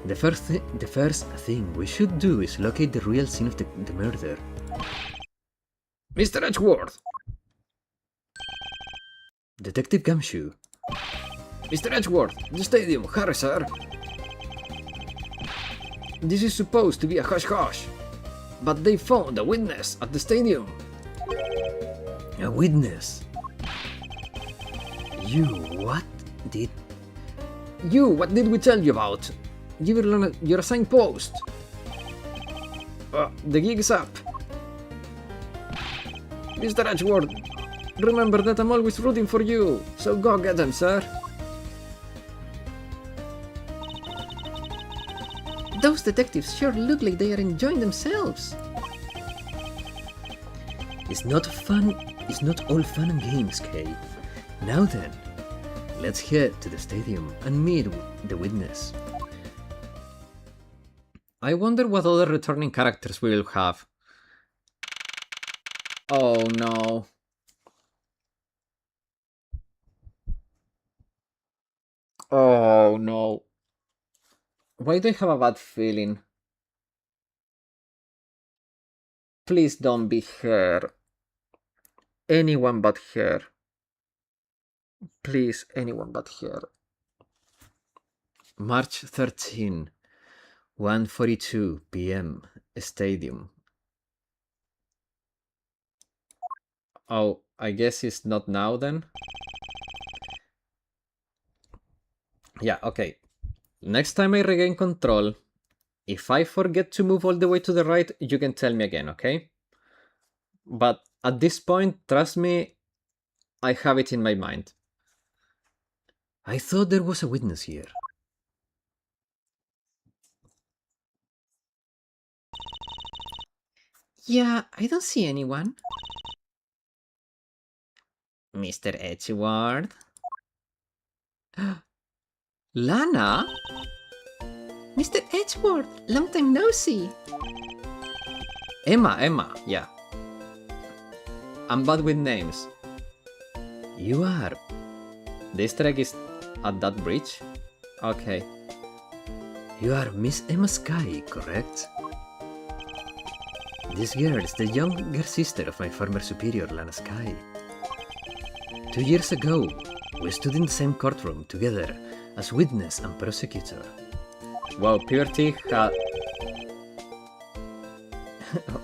The first thing we should do is locate the real scene of the murder. Mr. Edgeworth! Detective Gumshoe. Mr. Edgeworth, the stadium, hurry, sir! This is supposed to be a hush-hush, but they found a witness at the stadium. A witness? What did we tell you about? You were on your assigned post. The gig's up. Mr. Edgeworth, remember that I'm always rooting for you, so go get them, sir. Those detectives sure look like they are enjoying themselves. It's not all fun and games, Kay. Now then, let's head to the stadium and meet the witness. I wonder what other returning characters we will have. Oh no. Oh no. Why do I have a bad feeling? Please don't be her. Anyone but her. Please, anyone but her. March 13, 1:42 p.m. Stadium. Oh, I guess it's not now then? Yeah, okay. Next time I regain control, if I forget to move all the way to the right, you can tell me again, okay? But at this point, trust me, I have it in my mind. I thought there was a witness here. Yeah, I don't see anyone. Mr. Edgeworth? Lana? Mr. Edgeworth, long time no see. Emma, yeah. I'm bad with names. You are. The Easter egg is at that bridge? Okay. You are Miss Emma Sky, correct? This girl is the younger sister of my former superior, Lana Sky. 2 years ago, we stood in the same courtroom together as witness and prosecutor. Wow, puberty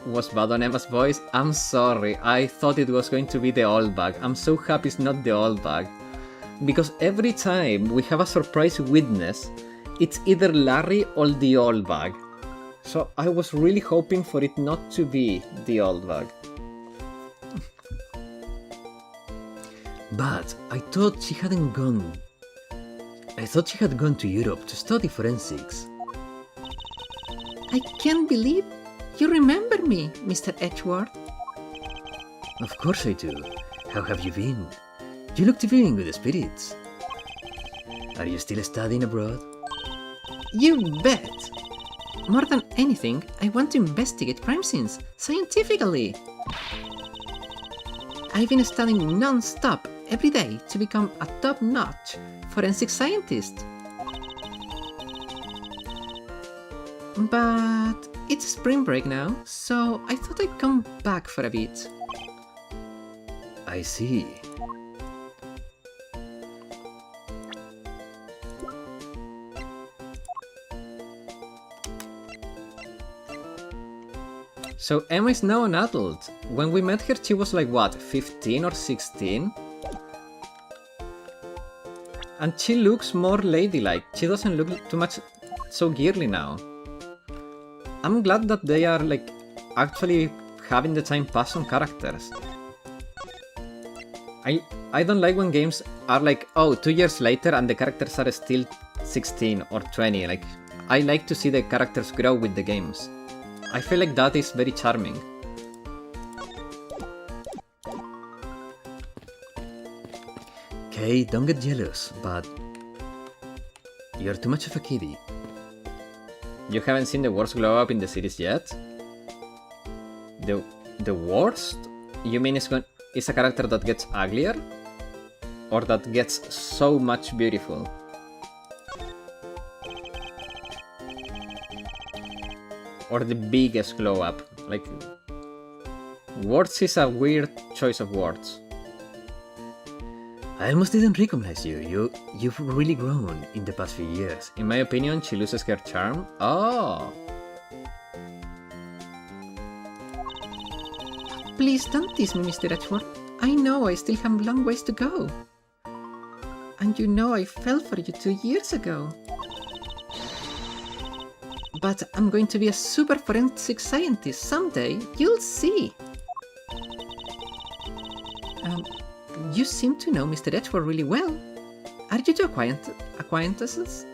was bad on Emma's voice. I'm sorry, I thought it was going to be the old bag. I'm so happy it's not the old bag. Because every time we have a surprise witness, it's either Larry or the old bag. So I was really hoping for it not to be the old bag. But I thought she hadn't gone. I thought she had gone to Europe to study forensics. I can't believe you remember me, Mr. Edgeworth. Of course I do. How have you been? You look to be in good spirits. Are you still studying abroad? You bet! More than anything, I want to investigate crime scenes scientifically. I've been studying non-stop every day to become a top-notch forensic scientist. But it's spring break now, so I thought I'd come back for a bit. I see. So Emma is now an adult. When we met her, she was like, what, 15 or 16? And she looks more ladylike. She doesn't look too much so girly now. I'm glad that they are like actually having the time pass on characters. I don't like when games are like, oh, 2 years later and the characters are still 16 or 20. Like, I like to see the characters grow with the games. I feel like that is very charming. Okay, don't get jealous, but you're too much of a kiddie. You haven't seen the worst glow up in the series yet? The worst? You mean it's a character that gets uglier? Or that gets so much beautiful? Or the biggest glow up? Like, words is a weird choice of words. I almost didn't recognize you. You've really grown in the past few years. In my opinion, she loses her charm. Oh! Please don't tease me, Mr. Edgeworth. I know I still have a long ways to go. And you know I fell for you 2 years ago. But I'm going to be a super forensic scientist someday. You'll see. You seem to know Mr. Edgeworth really well. Are you two acquaintances?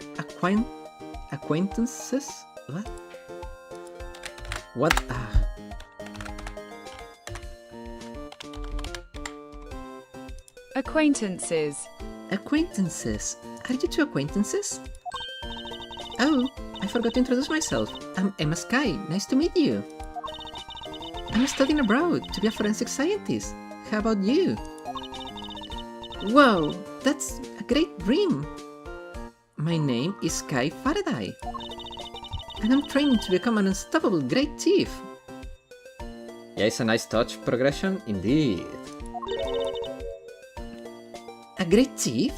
Acquaintances? What? What? Acquaintances. Acquaintances? Are you two acquaintances? Oh, I forgot to introduce myself. I'm Emma Sky. Nice to meet you. I'm studying abroad to be a forensic scientist. How about you? Whoa, that's a great dream. My name is Sky Faraday. And I'm training to become an unstoppable great thief. Yeah, it's a nice touch progression indeed. A great thief?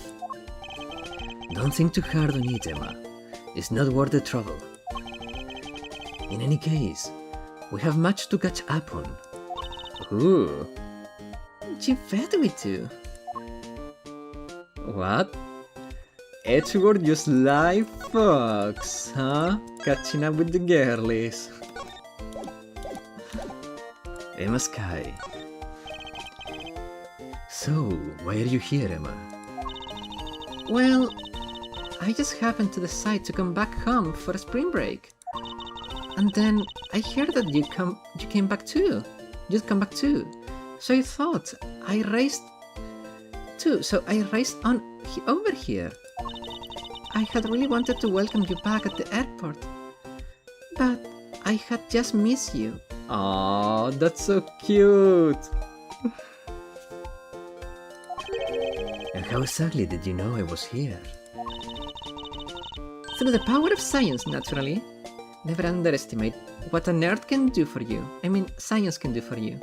Don't think too hard on it, Emma. It's not worth the trouble. In any case, we have much to catch up on. Ooh. You bet we do. What? Edgeworth, you sly fox, huh? Catching up with the girlies. Emma Sky. So, why are you here, Emma? Well, I just happened to decide to come back home for a spring break. And then I heard that you came back too. You'd come back too. So I thought I raced too. So I raced on over here. I had really wanted to welcome you back at the airport, but I had just missed you. Oh, that's so cute. And how exactly did you know I was here? Through the power of science, naturally. Never underestimate what a nerd can do for you. I mean, science can do for you.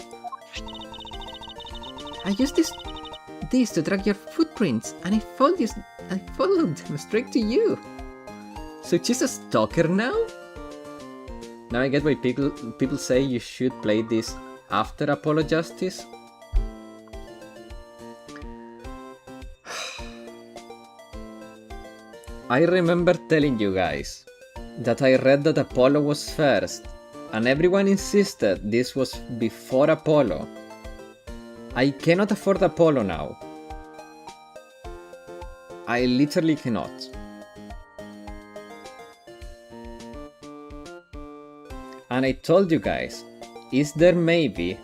I used this to track your footprints, and I followed them straight to you. So she's a stalker now? Now I get why people say you should play this after Apollo Justice. I remember telling you guys that I read that Apollo was first, and everyone insisted this was before Apollo. I cannot afford Apollo now. I literally cannot. And I told you guys, is there maybe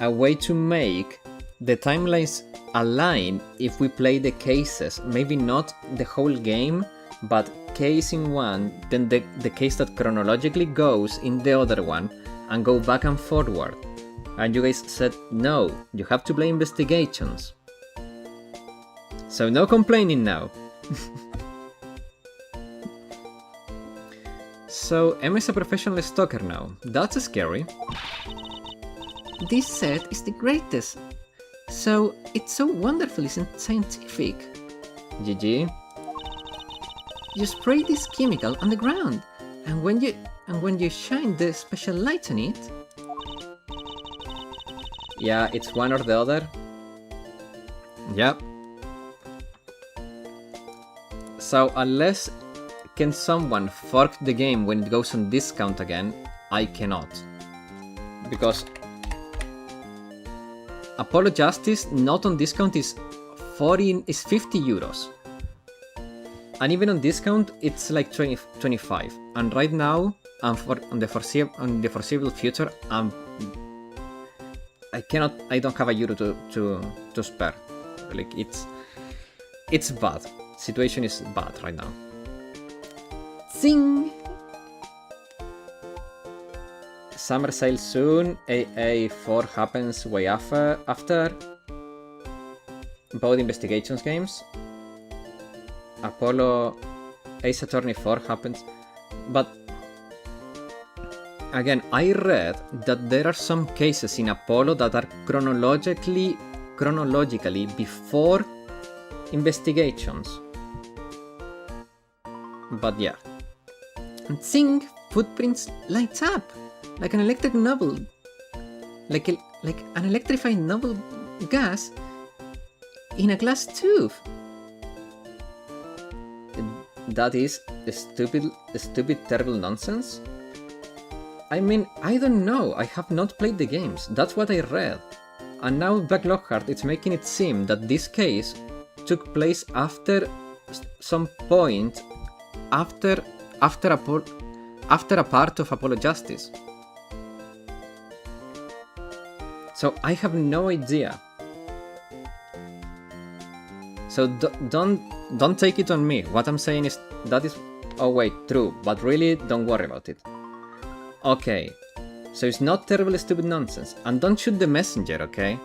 a way to make the timelines align if we play the cases? Maybe not the whole game, but case in one, then the case that chronologically goes in the other one, and go back and forward. And you guys said, no, you have to play investigations. So no complaining now. So Emma is a professional stalker now. That's scary. This set is the greatest. So it's so wonderfully scientific. GG. You spray this chemical on the ground, and when you shine the special light on it, Yeah, it's one or the other. Yep. So unless can someone fork the game when it goes on discount again, I cannot. Because Apollo Justice not on discount is 50 euros. And even on discount, it's like 25. And right now, on the foreseeable future, I don't have a euro to spare. Like it's bad. Situation is bad right now. Zing! Summer sale soon. AA4 happens way after. Both investigations games. Apollo Ace Attorney 4 happens. But again, I read that there are some cases in Apollo that are chronologically before investigations. But yeah. And Zing! Footprints light up like an electric novel, like an electrified novel gas in a glass tube. That is stupid, terrible nonsense. I mean, I don't know. I have not played the games. That's what I read. And now Black Lockhart is making it seem that this case took place after some point after a part of Apollo Justice. So I have no idea. So don't take it on me. What I'm saying is that is, oh wait, true, but really don't worry about it. Okay, so it's not terribly stupid nonsense, and don't shoot the messenger, okay?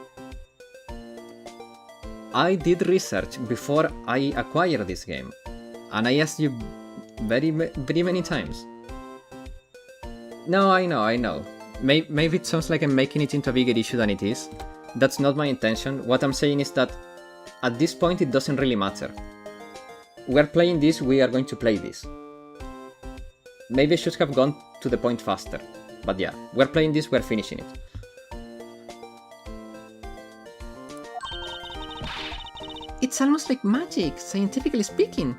I did research before I acquired this game, and I asked you very many times. No, I know. Maybe it sounds like I'm making it into a bigger issue than it is. That's not my intention. What I'm saying is that at this point it doesn't really matter. We're playing this, we are going to play this. Maybe I should have gone to the point faster. But yeah, we're playing this, we're finishing it. It's almost like magic, scientifically speaking.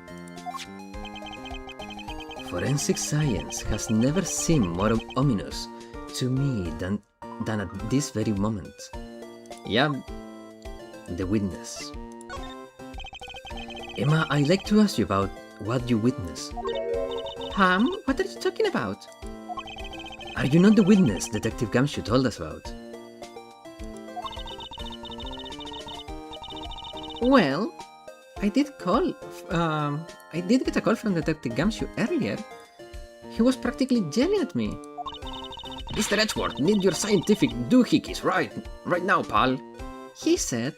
Forensic science has never seemed more ominous to me than at this very moment. Yeah. The witness. Emma, I'd like to ask you about what you witnessed. Ham, what are you talking about? Are you not the witness Detective Gumshoe told us about? Well, I did get a call from Detective Gumshoe earlier. He was practically yelling at me. Mr. Edgeworth, need your scientific doohickeys right now, pal. He said,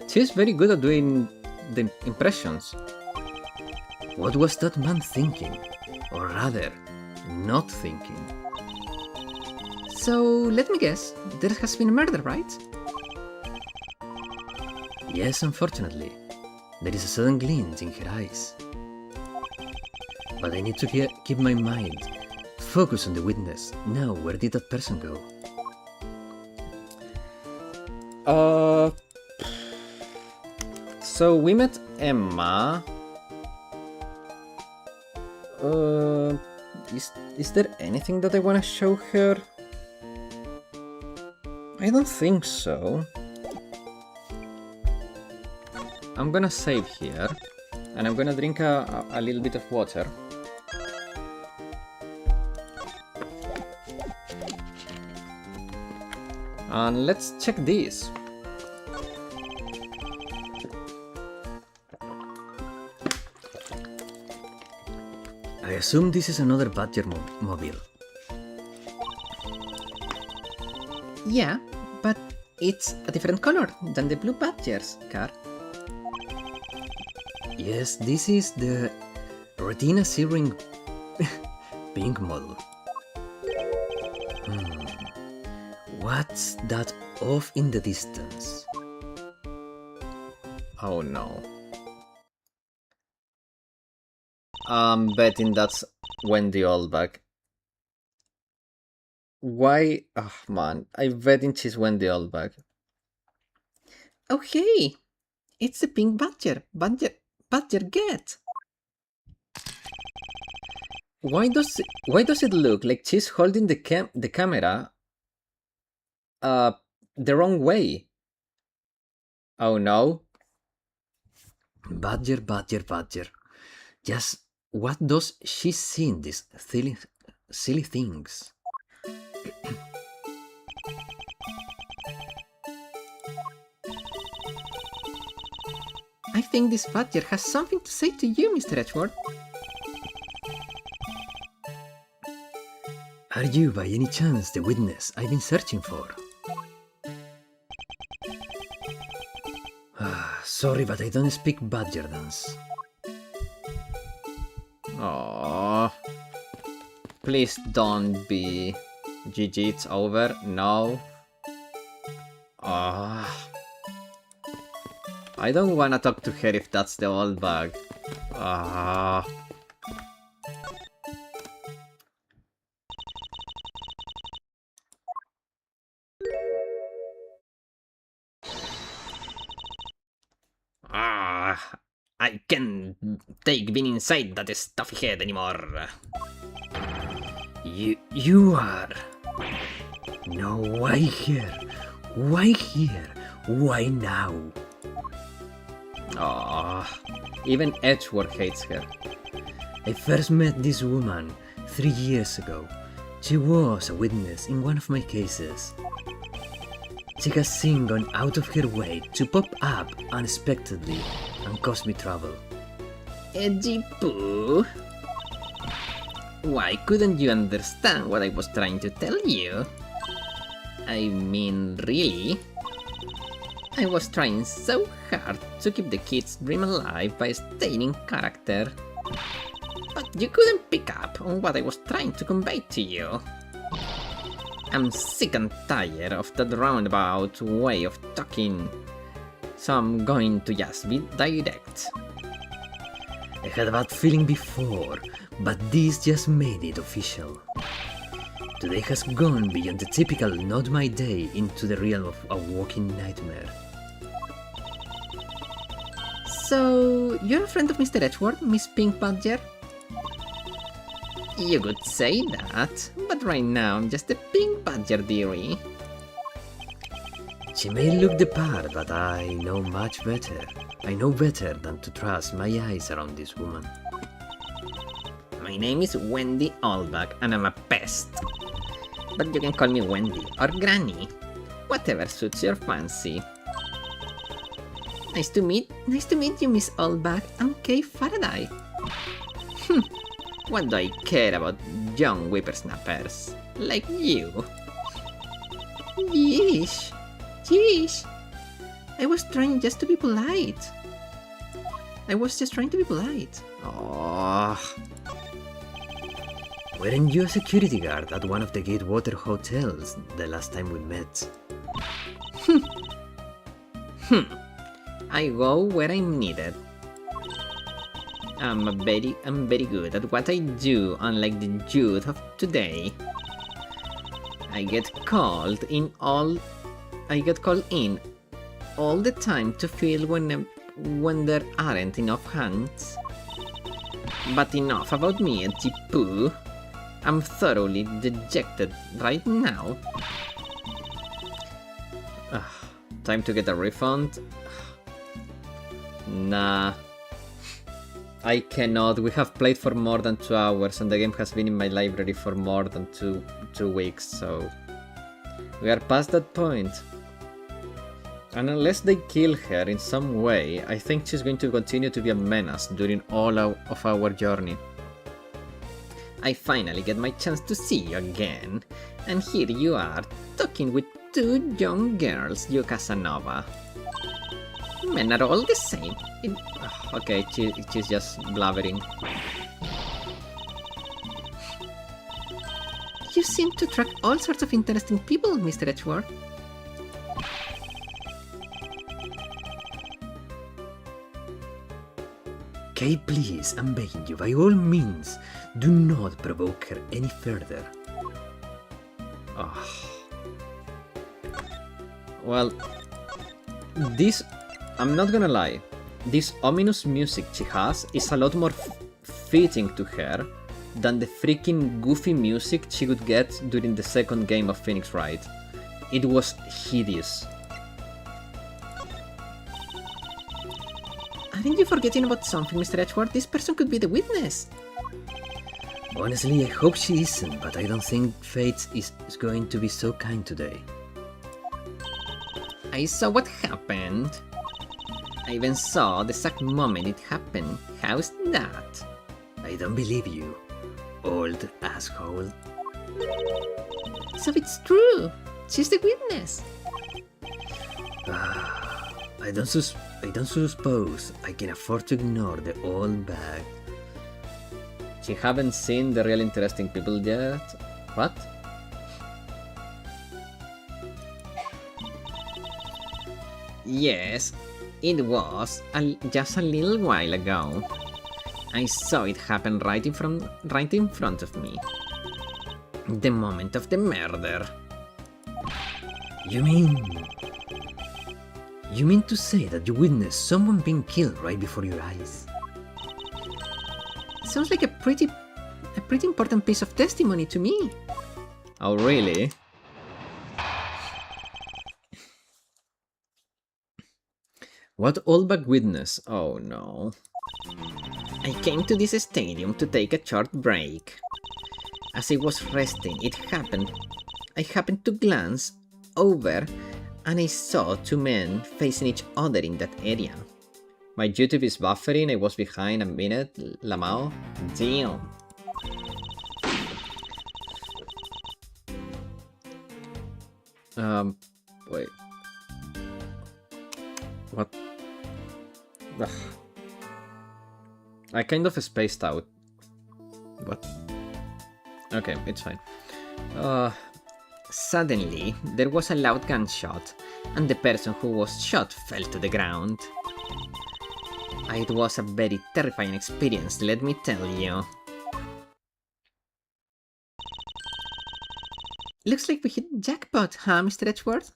she's very good at doing the impressions. What was that man thinking? Or rather, not thinking? So, let me guess, there has been a murder, right? Yes, unfortunately. There is a sudden glint in her eyes. But I need to keep my mind focused on the witness. Now, where did that person go? So we met Emma. Is there anything that I want to show her? I don't think so. I'm gonna save here, and I'm gonna drink a little bit of water. And let's check this. I assume this is another Badger mobile. Yeah, but it's a different color than the blue Badger's car. Yes, this is the Retina Searing pink model. What's that off in the distance? Oh no. I'm betting that's Wendy Oldbag. Why? Oh man, I'm betting she's Wendy Oldbag. Oh hey! It's the pink badger! Badger get! Why does it look like she's holding the camera uh the wrong way? Oh no. Badger, badger, badger. Just what does she see in these silly things? I think this badger has something to say to you, Mr. Edgeworth. Are you by any chance the witness I've been searching for? Sorry, but I don't speak badger dance. Oh. Please don't be. GG, it's over. No. Ah. I don't wanna talk to her if that's the old bug. Ah. I can't take being inside that stuffy head anymore. You are. No, why here? Why here? Why now? Even Edgeworth hates her. I first met this woman 3 years ago. She was a witness in one of my cases. She has since gone out of her way to pop up unexpectedly and cause me trouble. Edgy Poo? Why couldn't you understand what I was trying to tell you? I mean, really? I was trying so hard to keep the kid's dream alive by staying in character. But you couldn't pick up on what I was trying to convey to you. I'm sick and tired of that roundabout way of talking, so I'm going to just be direct. I had a bad feeling before, but this just made it official. Today has gone beyond the typical not my day into the realm of a walking nightmare. So, you're a friend of Mr. Edgeworth, Miss Pink Badger? You could say that, but right now I'm just a pink badger, dearie. She may look the part, but I know much better. I know better than to trust my eyes around this woman. My name is Wendy Oldbach and I'm a pest. But you can call me Wendy or Granny, whatever suits your fancy. Nice to meet you, Miss Oldbach. I'm Kay Faraday. What do I care about young whippersnappers like you? Yeesh. Yeesh. I was trying just to be polite. Oh. Weren't you a security guard at one of the Gatewater hotels the last time we met? I go where I'm needed. I'm very good at what I do, unlike the youth of today. I get called in all the time to fill when there aren't enough hands. But enough about me, Edgy Poo. I'm thoroughly dejected right now. Time to get a refund? Nah. I cannot. We have played for more than 2 hours and the game has been in my library for more than two weeks, so we are past that point. And unless they kill her in some way, I think she's going to continue to be a menace during all of our journey. I finally get my chance to see you again, and here you are, talking with 2 young girls, you Casanova. Men are all the same. Okay, she's just blabbering. You seem to track all sorts of interesting people, Mr. Edgeworth. Kay, please, I'm begging you, by all means, do not provoke her any further. Well, This, I'm not gonna lie, this ominous music she has is a lot more fitting to her than the freaking goofy music she would get during the second game of Phoenix Wright. It was hideous. Aren't you forgetting about something, Mr. Edgeworth? This person could be the witness. Honestly, I hope she isn't, but I don't think fate is going to be so kind today. I saw what happened. I even saw the exact moment it happened. How's that? I don't believe you, old asshole. So it's true. She's the witness. I don't suppose I can afford to ignore the old bag. You haven't seen the real interesting people yet? What? Yes, it was just a little while ago. I saw it happen right in front of me. The moment of the murder. You mean to say that you witnessed someone being killed right before your eyes? Sounds like a pretty important piece of testimony to me. Oh, really? What old-bag witness? Oh no. I came to this stadium to take a short break. As I was resting, I happened to glance over and I saw two men facing each other in that area. My YouTube is buffering, I was behind a minute, Lamau. Damn. Wait. What? Ugh. I kind of spaced out. What? Okay, it's fine. Suddenly, there was a loud gunshot, and the person who was shot fell to the ground. It was a very terrifying experience, let me tell you. Looks like we hit jackpot, huh, Mr. Edgeworth?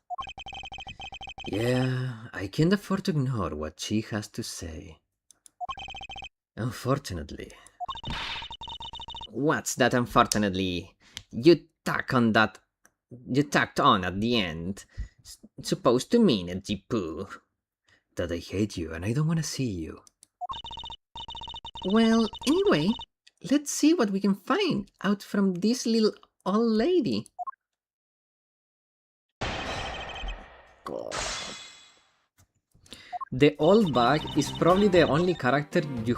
Yeah, I can't afford to ignore what she has to say. Unfortunately. What's that unfortunately? You tacked on at the end. Supposed to mean it, Jipu. That I hate you and I don't want to see you. Well, anyway, let's see what we can find out from this little old lady. God. The old bag is probably the only character you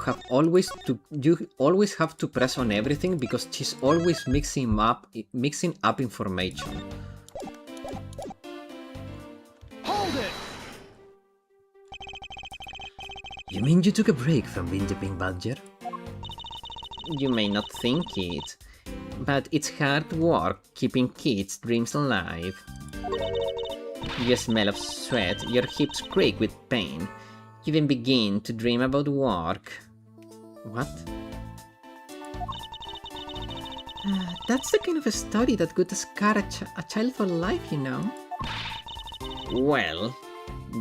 always have to press on everything because she's always mixing up information. Hold it! You mean you took a break from being the Pink Badger? You may not think it, but it's hard work keeping kids' dreams alive. You smell of sweat, your hips creak with pain. You then begin to dream about work. What? That's the kind of a story that could scar a child for life, you know. Well,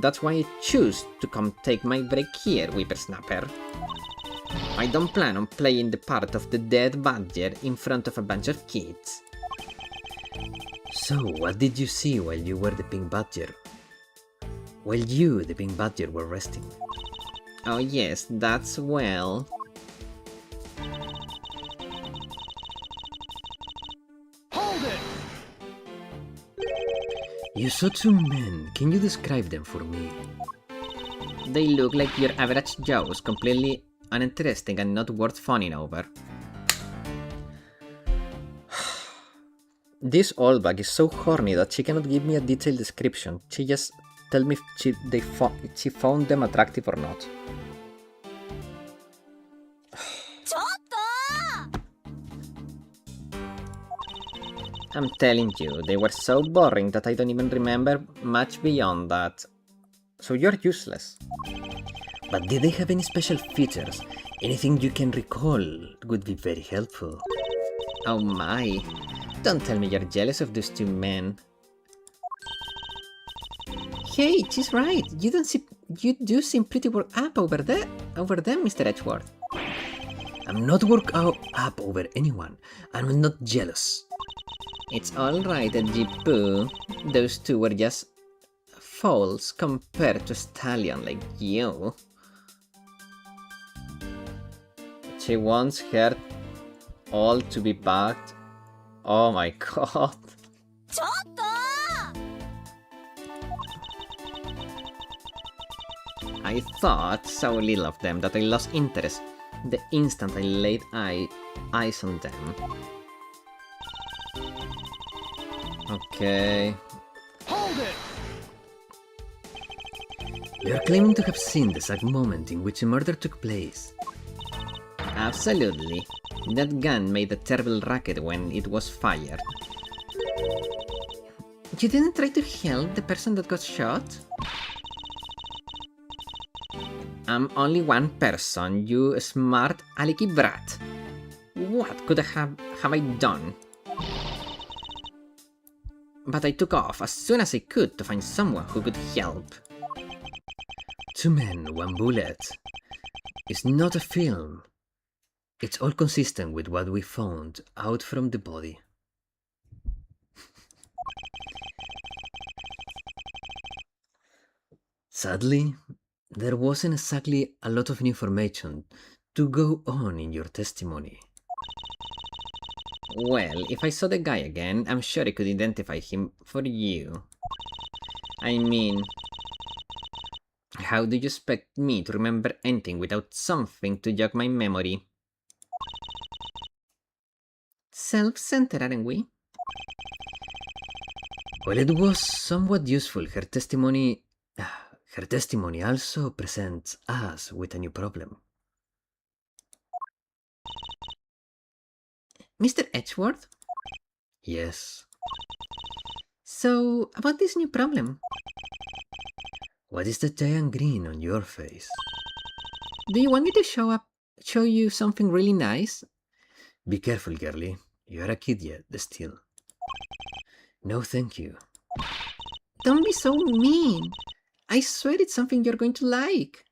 that's why I choose to come take my break here, whippersnapper. I don't plan on playing the part of the dead badger in front of a bunch of kids. So, what did you see while you were the Pink Badger? While you, the Pink Badger, were resting? Oh yes, that's well... Hold it! You saw two men. Can you describe them for me? They look like your average Joes, completely uninteresting and not worth fawning over. This old bag is so horny that she cannot give me a detailed description. She just tells me if she found them attractive or not. I'm telling you, they were so boring that I don't even remember much beyond that. So you're useless. But did they have any special features? Anything you can recall would be very helpful. Oh my. Don't tell me you're jealous of those two men. Hey, she's right. You do seem pretty worked up over them, Mr. Edgeworth. I'm not worked up over anyone. I'm not jealous. It's alright, Edgy Poo. Those two were just foals compared to a stallion like you. She wants her all to be backed. Oh my god. I thought so little of them that I lost interest the instant I laid eyes on them. Okay. Hold it! You're claiming to have seen the exact moment in which a murder took place. Absolutely. That gun made a terrible racket when it was fired. You didn't try to help the person that got shot? I'm only one person, you smart alecky brat. What could have I done? But I took off as soon as I could to find someone who could help. 2 men, 1 bullet. It's not a film. It's all consistent with what we found out from the body. Sadly, there wasn't exactly a lot of information to go on in your testimony. Well, if I saw the guy again, I'm sure I could identify him for you. I mean, how do you expect me to remember anything without something to jog my memory? Self-centered, aren't we? While it was somewhat useful, her testimony also presents us with a new problem. Mr. Edgeworth? Yes. So, about this new problem. What is the giant grin on your face? Do you want me to show you something really nice? Be careful, girlie. You're a kid yet, still. No, thank you. Don't be so mean. I swear it's something you're going to like.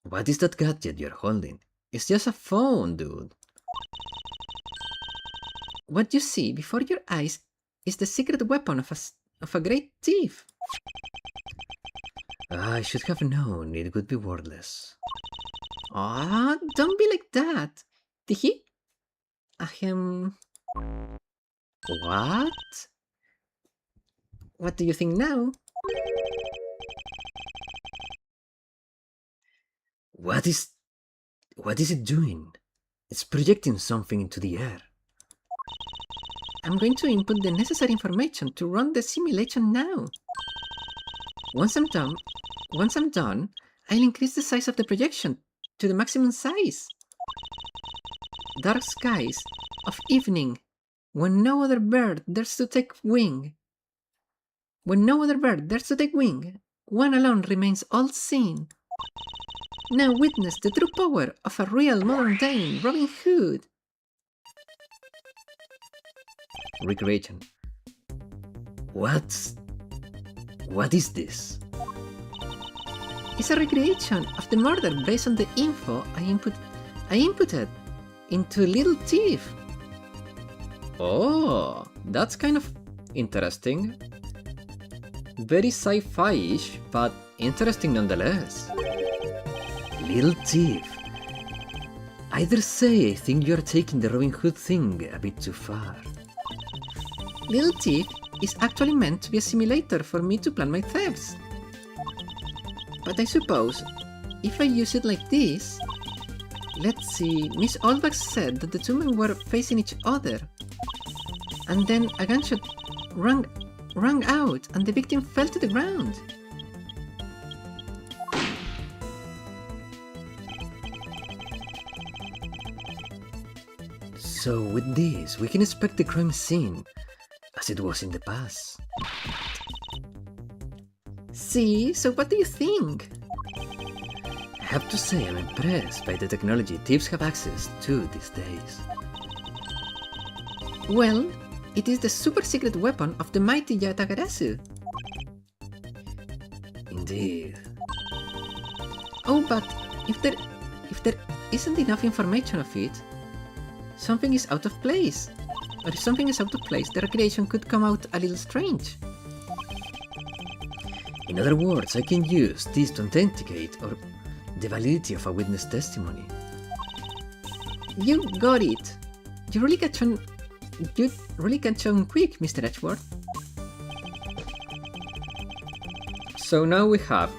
What is that gadget you're holding? It's just a phone, dude. What you see before your eyes is the secret weapon of a great thief. I should have known it would be worthless. Ah, don't be like that. Tiki? Ahem. What? What do you think now? What is it doing? It's projecting something into the air. I'm going to input the necessary information to run the simulation now. Once I'm done, I'll increase the size of the projection to the maximum size. Dark skies of evening, when no other bird dares to take wing. When no other bird dares to take wing, one alone remains all seen. Now witness the true power of a real modern day Robin Hood. Recreation. What is this? It's a recreation of the murder based on the info I inputted into Little Thief. Oh, that's kind of interesting. Very sci-fi-ish, but interesting nonetheless. Little Thief. I dare say I think you're taking the Robin Hood thing a bit too far. Little Thief is actually meant to be a simulator for me to plan my thefts. But I suppose, if I use it like this... Let's see, Miss Oldbach said that the 2 men were facing each other. And then a gunshot rang out and the victim fell to the ground. So with this, we can expect the crime scene as it was in the past. See, so what do you think? I have to say I'm impressed by the technology thieves have access to these days. Well, It is the super secret weapon of the mighty Yatagarasu. Indeed. Oh, but if there isn't enough information of it, something is out of place. Or if something is out of place, the recreation could come out a little strange. In other words, I can use this to authenticate or the validity of a witness testimony. You got it. You really catch on quick, Mr. Edgeworth. So now we have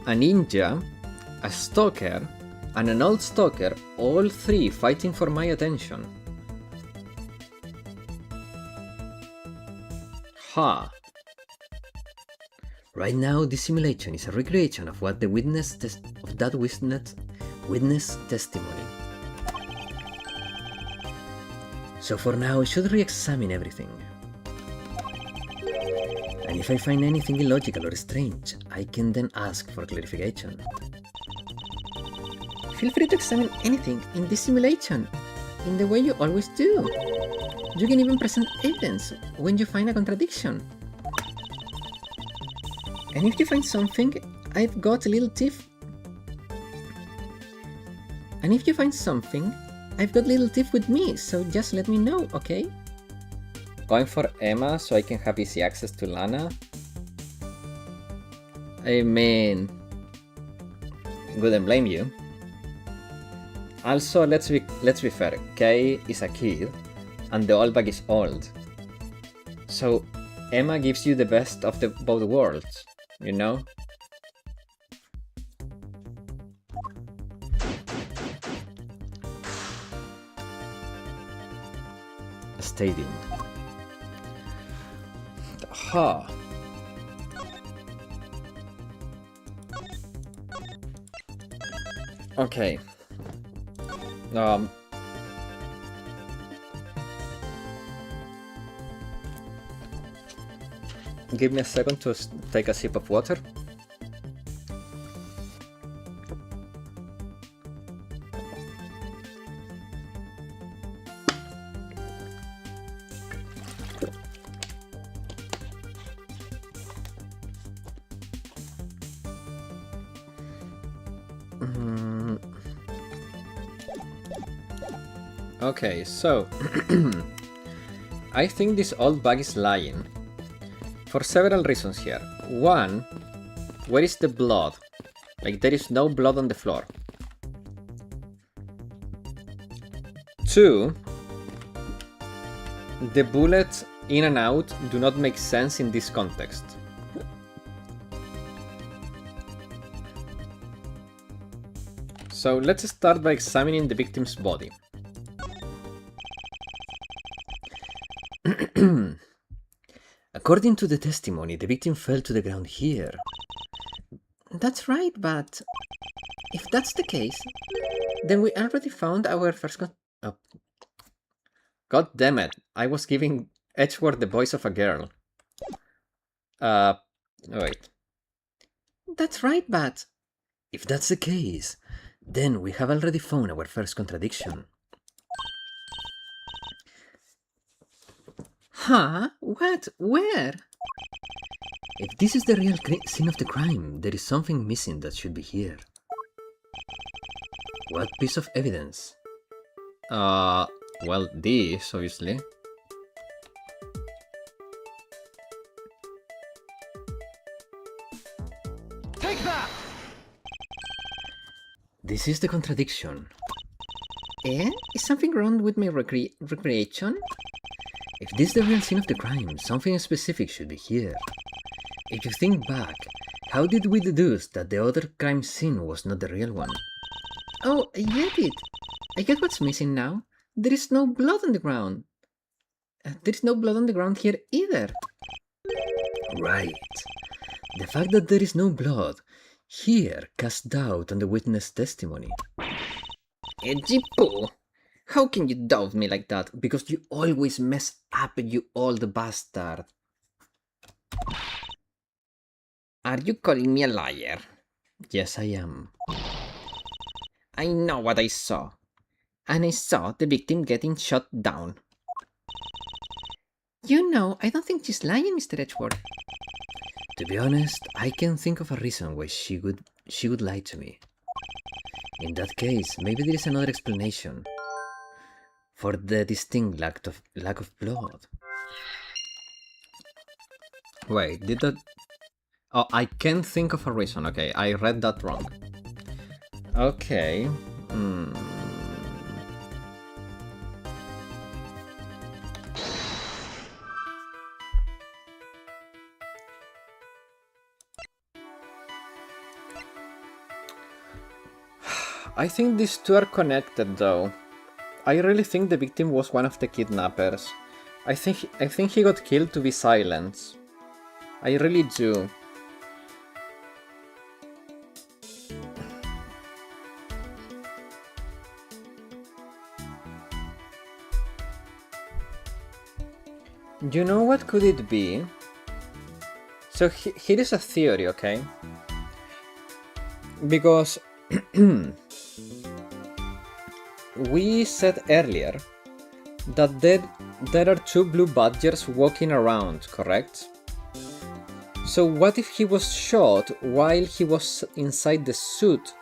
a ninja, a stalker, and an old stalker, all three fighting for my attention. Ha! Right now, this simulation is a recreation of what the witness testimony. So for now, I should re-examine everything. And if I find anything illogical or strange, I can then ask for clarification. Feel free to examine anything in this simulation, in the way you always do. You can even present evidence when you find a contradiction. And if you find something, I've got little tips with me, so just let me know, okay? Going for Emma so I can have easy access to Lana? I mean, wouldn't blame you. Also, let's be fair, Kay is a kid, and the old bag is old. So, Emma gives you the best of both worlds, you know? Stadium. Ha! Okay. Give me a second to take a sip of water. Okay, so I think this old bag is lying for several reasons here. One, where is the blood? Like, there is no blood on the floor. Two, the bullets in and out do not make sense in this context. So let's start by examining the victim's body. According to the testimony, the victim fell to the ground here. That's right, but if that's the case, then we already found our first God damn it, I was giving Edgeworth the voice of a girl. Wait. That's right, but if that's the case, then we have already found our first contradiction. Huh? What? Where? If this is the real scene of the crime, there is something missing that should be here. What piece of evidence? Well, this, obviously. Take that! This is the contradiction. Eh? Is something wrong with my recreation? If this is the real scene of the crime, something specific should be here. If you think back, how did we deduce that the other crime scene was not the real one? Oh, I get it. I get what's missing now. There is no blood on the ground. There is no blood on the ground here either. Right. The fact that there is no blood here casts doubt on the witness testimony. Edgy poo. How can you doubt me like that? Because you always mess up, you old bastard. Are you calling me a liar? Yes, I am. I know what I saw. And I saw the victim getting shot down. You know, I don't think she's lying, Mr. Edgeworth. To be honest, I can't think of a reason why she would lie to me. In that case, maybe there is another explanation for the distinct lack of blood. Wait, did that... Oh, I can't think of a reason. Okay, I read that wrong. Okay. I think these two are connected, though. I really think the victim was one of the kidnappers. I think he got killed to be silenced. I really do. You know what could it be? So here is a theory, okay? Because we said earlier that there are two blue badgers walking around, correct? So what if he was shot while he was inside the suit?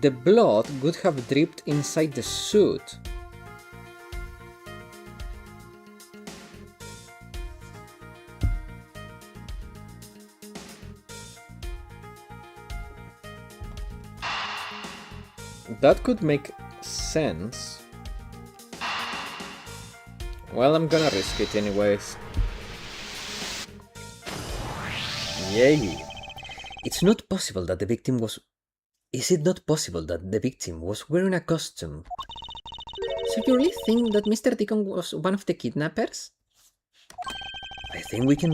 The blood would have dripped inside the suit. That could make sense. Well, I'm gonna risk it anyways. Yay! It's not possible that the victim was... Is it not possible that the victim was wearing a costume? So you really think that Mr. Deacon was one of the kidnappers? I think we can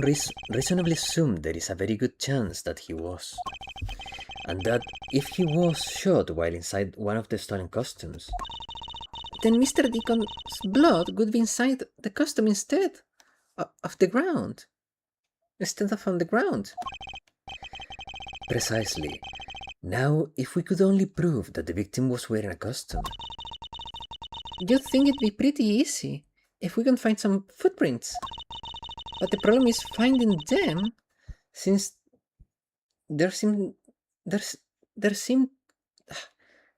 reasonably assume there is a very good chance that he was. And that if he was shot while inside one of the stolen costumes... Then Mr. Deacon's blood would be inside the costume instead of the ground. Instead of on the ground. Precisely. Now, if we could only prove that the victim was wearing a costume... You'd think it'd be pretty easy if we can find some footprints. But the problem is finding them, since there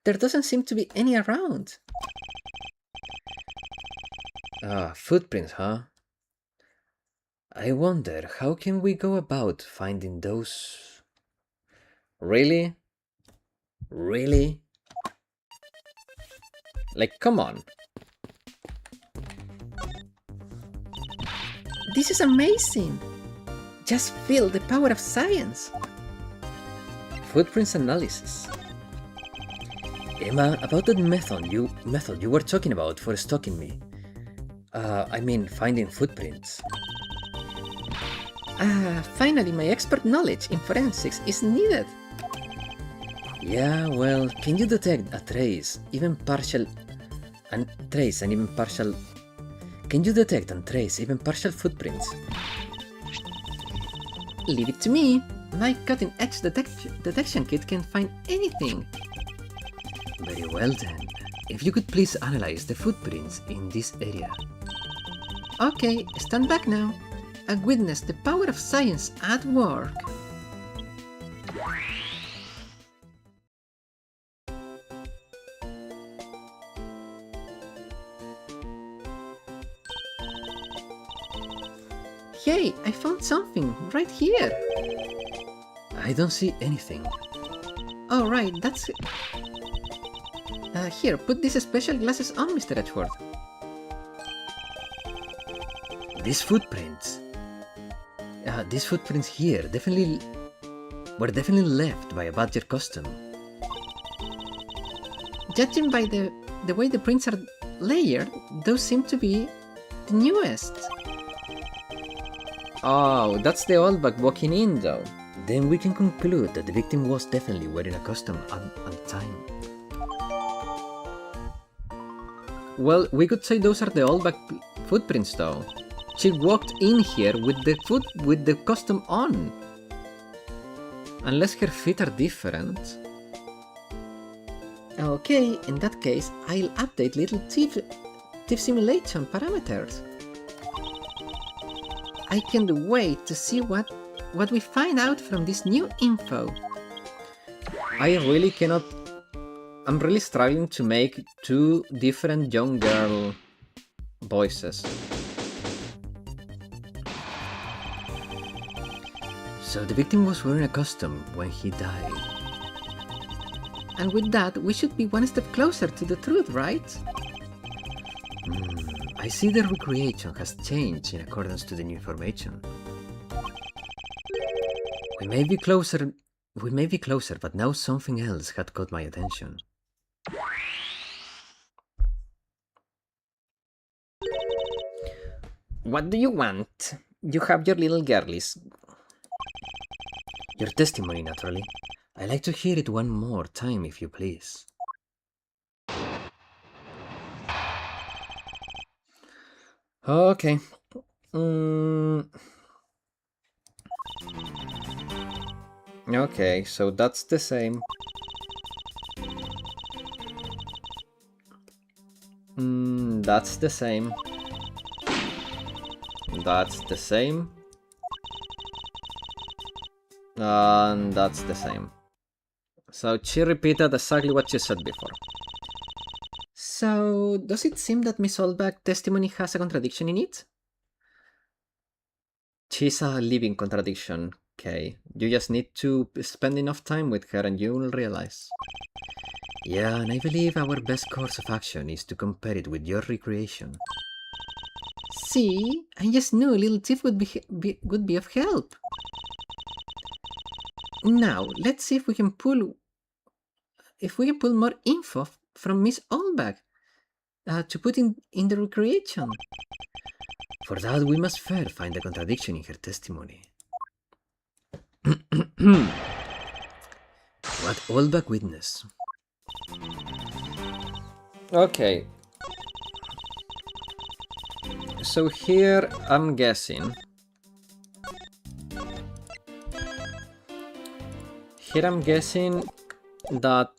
doesn't seem to be any around. Footprints, huh? I wonder, how can we go about finding those... Really? Really? Like, come on. This is amazing! Just feel the power of science! Footprints analysis. Emma, about that method you were talking about for stalking me. I mean, finding footprints. Finally, my expert knowledge in forensics is needed. Yeah, well, can you detect a trace, even partial... Can you detect and trace even partial footprints? Leave it to me. My cutting-edge detection kit can find anything. Very well then. If you could please analyze the footprints in this area. Okay, stand back now and witness the power of science at work. Hey, I found something right here. I don't see anything. Oh, right, that's... Here, put these special glasses on, Mr. Edgeworth. These footprints here were definitely left by a badger costume. Judging by the way the prints are layered, those seem to be the newest. Oh, that's the old bag walking in, though. Then we can conclude that the victim was definitely wearing a costume at the time. Well, we could say those are the old bag footprints, though. She walked in here with the costume on. Unless her feet are different. Okay, in that case, I'll update little thief simulation parameters. I can't wait to see what we find out from this new info. I really cannot... I'm really struggling to make two different young girl voices. So the victim was wearing a costume when he died. And with that, we should be one step closer to the truth, right? I see the recreation has changed in accordance to the new information. We may be closer, but now something else had caught my attention. What do you want? You have your little girlies. Your testimony, naturally. I'd like to hear it one more time, if you please. Okay. Okay, so that's the same. That's the same. That's the same. And that's the same. So she repeated exactly what she said before. So, does it seem that Miss Oldback's testimony has a contradiction in it? She's a living contradiction, Kay. You just need to spend enough time with her and you'll realize. Yeah, and I believe our best course of action is to compare it with your recreation. See, I just knew a little tip would be of help. Now, let's see if we can pull more info from Miss Oldback to put in the recreation. For that, we must first find the contradiction in her testimony. What Oldback witnessed? Okay. So here I'm guessing. Here I'm guessing that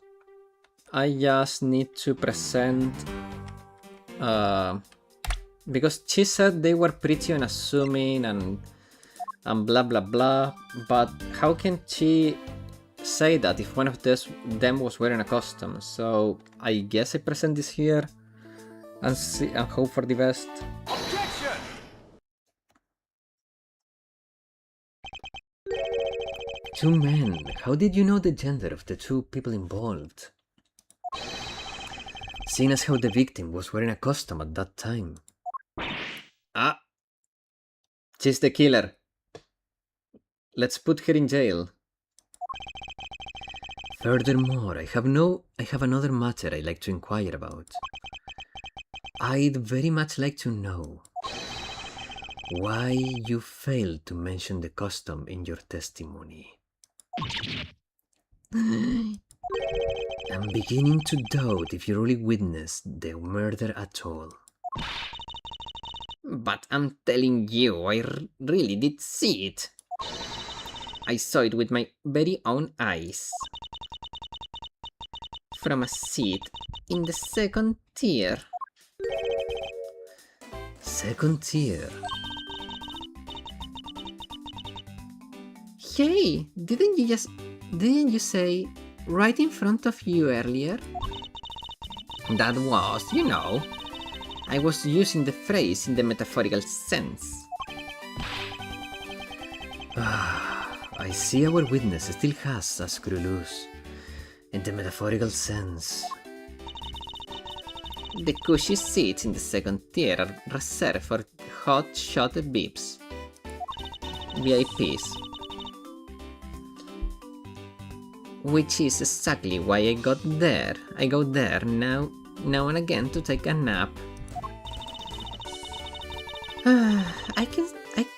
I just need to present because she said they were pretty unassuming and blah blah blah, but how can she say that if one of them was wearing a costume? So I guess I present this here and see and hope for the best. Objection! Two men. How did you know the gender of the two people involved? Seeing as how the victim was wearing a costume at that time. Ah, she's the killer. Let's put her in jail. Furthermore, I have another matter I'd like to inquire about. I'd very much like to know why you failed to mention the costume in your testimony. I'm beginning to doubt if you really witnessed the murder at all. But I'm telling you, I really did see it. I saw it with my very own eyes. From a seat in the second tier. Second tier? Hey, didn't you say right in front of you earlier? That was, you know, I was using the phrase in the metaphorical sense. I see our witness still has a screw loose. In the metaphorical sense. The cushy seats in the second tier are reserved for hot-shot VIPs. VIPs. Which is exactly why I go there now and again to take a nap. I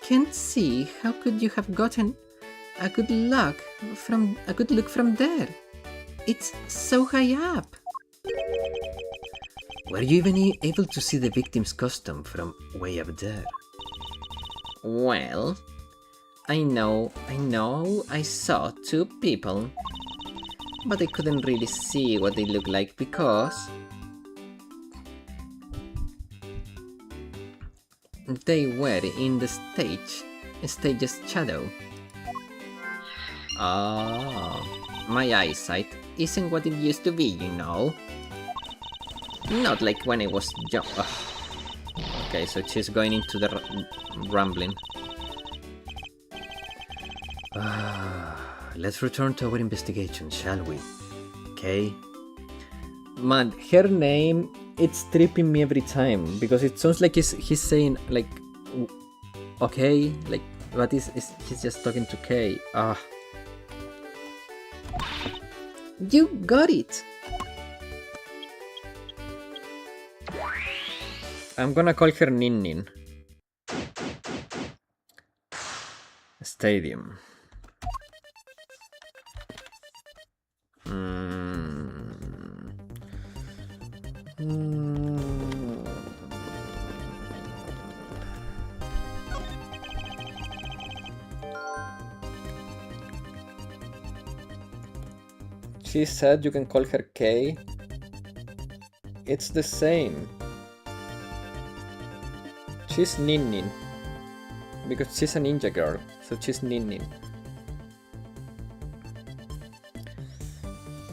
can't see how could you have gotten a good look from there. It's so high up. Were you even able to see the victim's costume from way up there? Well, I know I saw two people, but I couldn't really see what they looked like they were in the stage's shadow. Oh, my eyesight isn't what it used to be, you know. Not like when I was young. Okay, so she's going into the rambling. Let's return to our investigation, shall we? Okay. Man, her name, it's tripping me every time because it sounds like he's saying like, okay, like, but he's just talking to Kay. You got it! I'm gonna call her Nin Nin. Stadium. She said you can call her Kay. It's the same. She's Nin Nin. Because she's a ninja girl, so she's Nin Nin.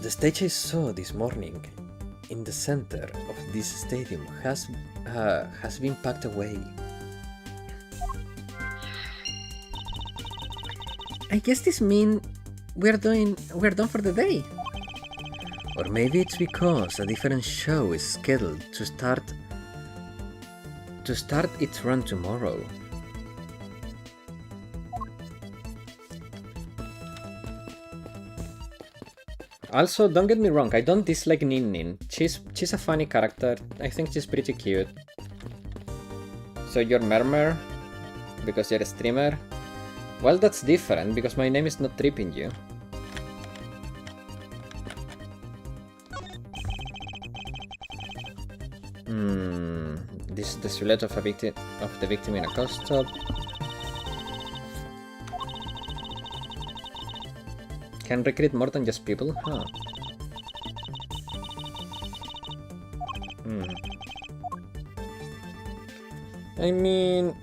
The stage I saw this morning in the center of this stadium has been packed away. I guess this means we're done for the day. Or maybe it's because a different show is scheduled to start its run tomorrow. Also, don't get me wrong, I don't dislike Nin Nin. She's a funny character. I think she's pretty cute. So you're Murmur because you're a streamer? Well, that's different because my name is not tripping you. This is the silhouette of the victim in a costume. Can recruit more than just people? Huh. I mean...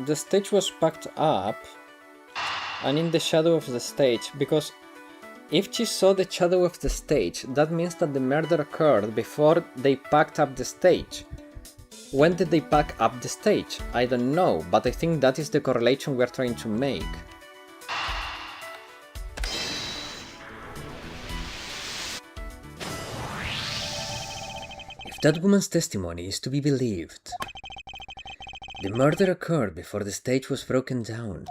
the stage was packed up and in the shadow of the stage, because if she saw the shadow of the stage, that means that the murder occurred before they packed up the stage. When did they pack up the stage? I don't know, but I think that is the correlation we're trying to make. If that woman's testimony is to be believed, the murder occurred before the stage was broken down.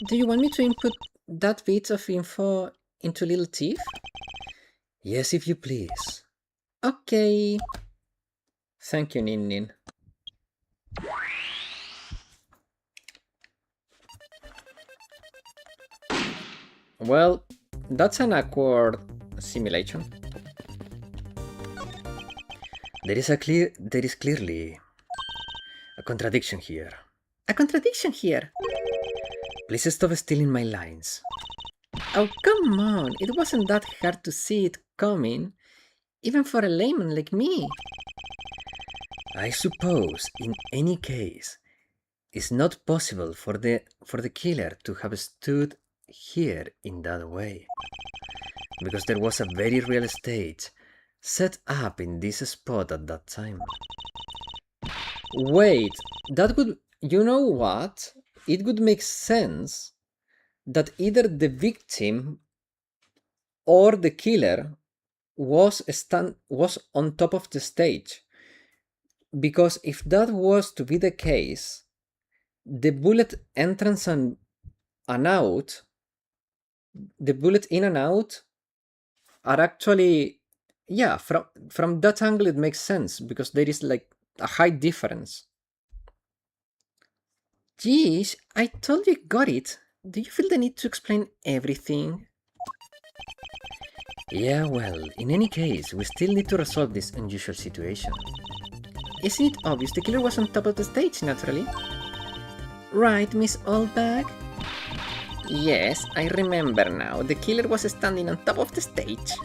Do you want me to input that bit of info into Little Thief? Yes, if you please. Okay. Thank you, Nin Nin. Well, that's an awkward simulation. There is clearly a contradiction here. A contradiction here? Please stop stealing my lines. Oh, come on. It wasn't that hard to see it coming, even for a layman like me. I suppose, in any case, it's not possible for the killer to have stood here in that way, because there was a very real stage set up in this spot at that time. Wait, that would... You know what? It would make sense that either the victim or the killer was on top of the stage. Because if that was to be the case, the bullet entrance and out, the bullet in and out are actually, yeah, from that angle it makes sense because there is like a height difference. Geez, I totally got it. Do you feel the need to explain everything? Yeah, well, in any case, we still need to resolve this unusual situation. Isn't it obvious the killer was on top of the stage, naturally? Right, Miss Oldbag? Yes, I remember now. The killer was standing on top of the stage.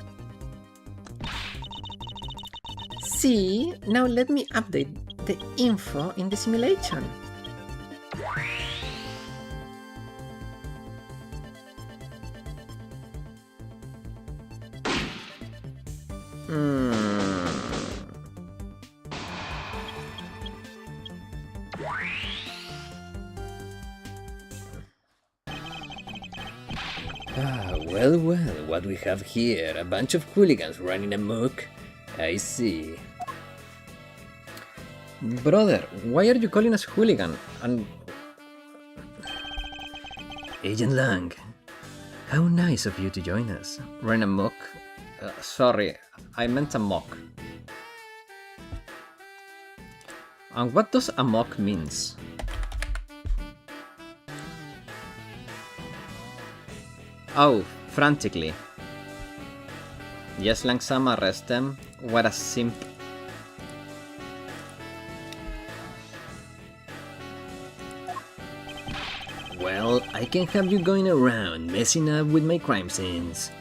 See, now let me update the info in the simulation. Well, what we have here, a bunch of hooligans running amok. I see. Brother, why are you calling us hooligan? And Agent Lang, how nice of you to join us. run amok? Sorry, I meant amok. And what does amok means? Oh, frantically. Yes, Langsama, arrest them. What a simp. Well, I can have you going around messing up with my crime scenes.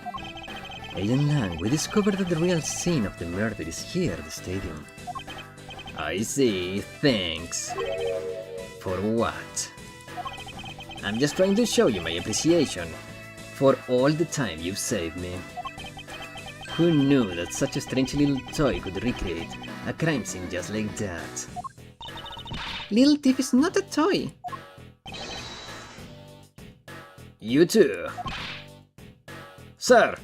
Agent Lang, we discovered that the real scene of the murder is here at the stadium. I see, thanks. For what? I'm just trying to show you my appreciation for all the time you've saved me. Who knew that such a strange little toy could recreate a crime scene just like that? Little Thief is not a toy. You too. Sir!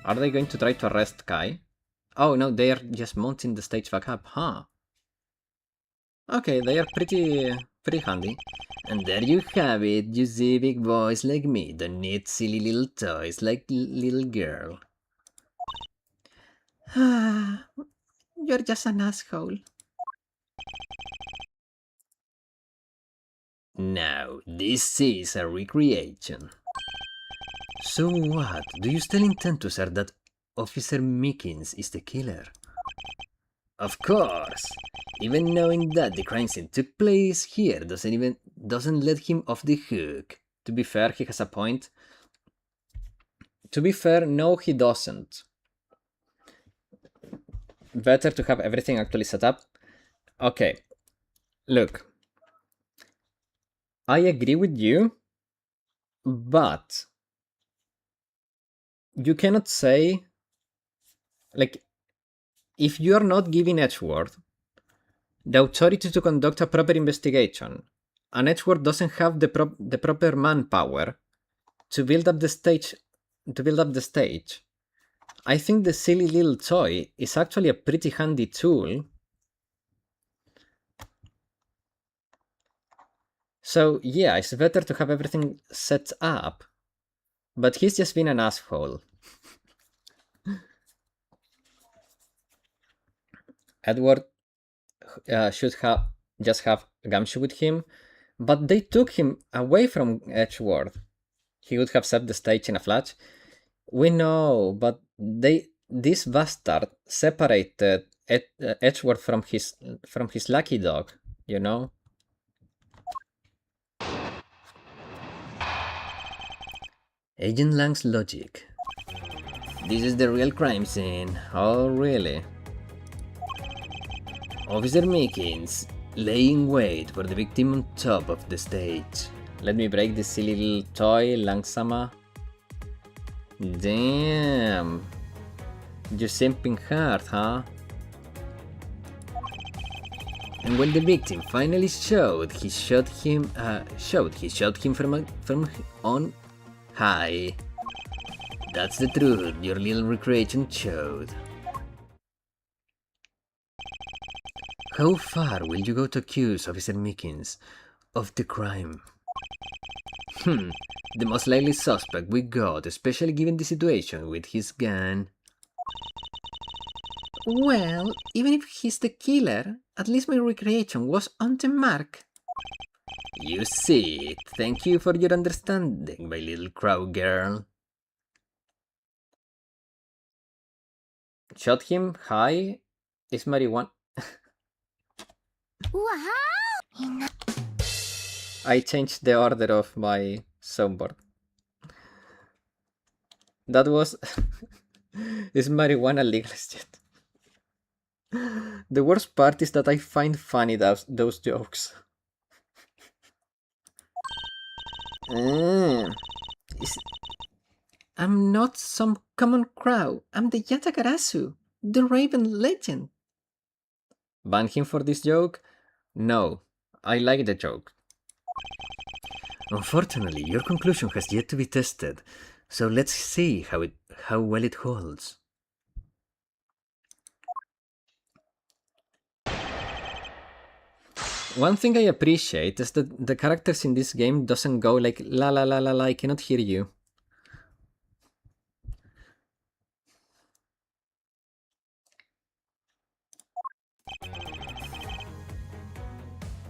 Are they going to try to arrest Kai? Oh no, they are just mounting the stage back up, huh? Okay, they are pretty handy. And there you have it, you see, big boys like me don't need silly little toys like little girl. You're just an asshole. Now, this is a recreation. So what, do you still intend to assert that Officer Meekins is the killer? Of course! Even knowing that the crime scene took place here doesn't let him off the hook. To be fair, he has a point. To be fair, no, he doesn't. Better to have everything actually set up. Okay, look. I agree with you, but you cannot say, like, if you are not giving Edgeworth the authority to conduct a proper investigation, and Edgeworth doesn't have the proper manpower to build up the stage, I think the silly little toy is actually a pretty handy tool. So yeah, it's better to have everything set up, but he's just been an asshole. Edward should have just have Gumshoe with him, but they took him away from Edgeworth. He would have set the stage in a flash. We know, but this bastard separated Edgeworth from his lucky dog, you know? Agent Lang's logic. This is the real crime scene. Oh, really? Officer Meekins laying wait for the victim on top of the stage. Let me break this silly little toy, Langsama. Damn. You simping hard, huh? And when the victim finally showed, he shot him from on high. That's the truth your little recreation showed. How far will you go to accuse Officer Meekins of the crime? The most likely suspect we got, especially given the situation with his gun. Well, even if he's the killer, at least my recreation was on the mark. You see, thank you for your understanding, my little crow girl. Shot him high is marijuana. I changed the order of my soundboard. That was... Is marijuana legal yet? The worst part is that I find funny those jokes. I'm not some common crow. I'm the Yatagarasu, the Raven legend. Ban him for this joke? No, I like the joke. Unfortunately, your conclusion has yet to be tested, so let's see how well it holds. One thing I appreciate is that the characters in this game doesn't go like la la la la la, I cannot hear you.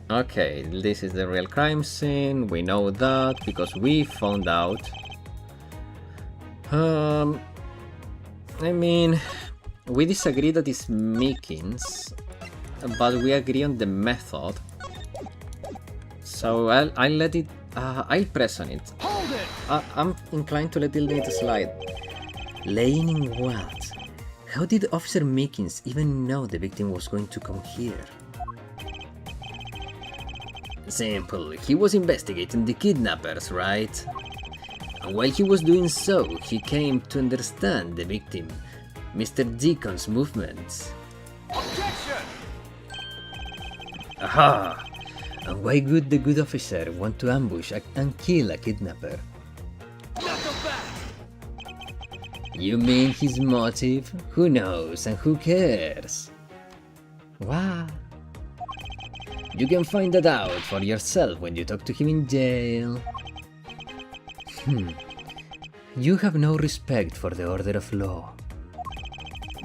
Okay, this is the real crime scene, we know that because we found out. I mean, we disagree that it's Meekins, but we agree on the method. So I'll let it, I'll press on it. Hold it! I'm inclined to let it slide. Laying in what? How did Officer Meekins even know the victim was going to come here? Simple, he was investigating the kidnappers, right? And while he was doing so, he came to understand the victim, Mr. Deacon's movements. Objection! Aha! And why would the good officer want to ambush and kill a kidnapper? Knuckle back! You mean his motive? Who knows and who cares? Wow. You can find that out for yourself when you talk to him in jail. You have no respect for the order of law.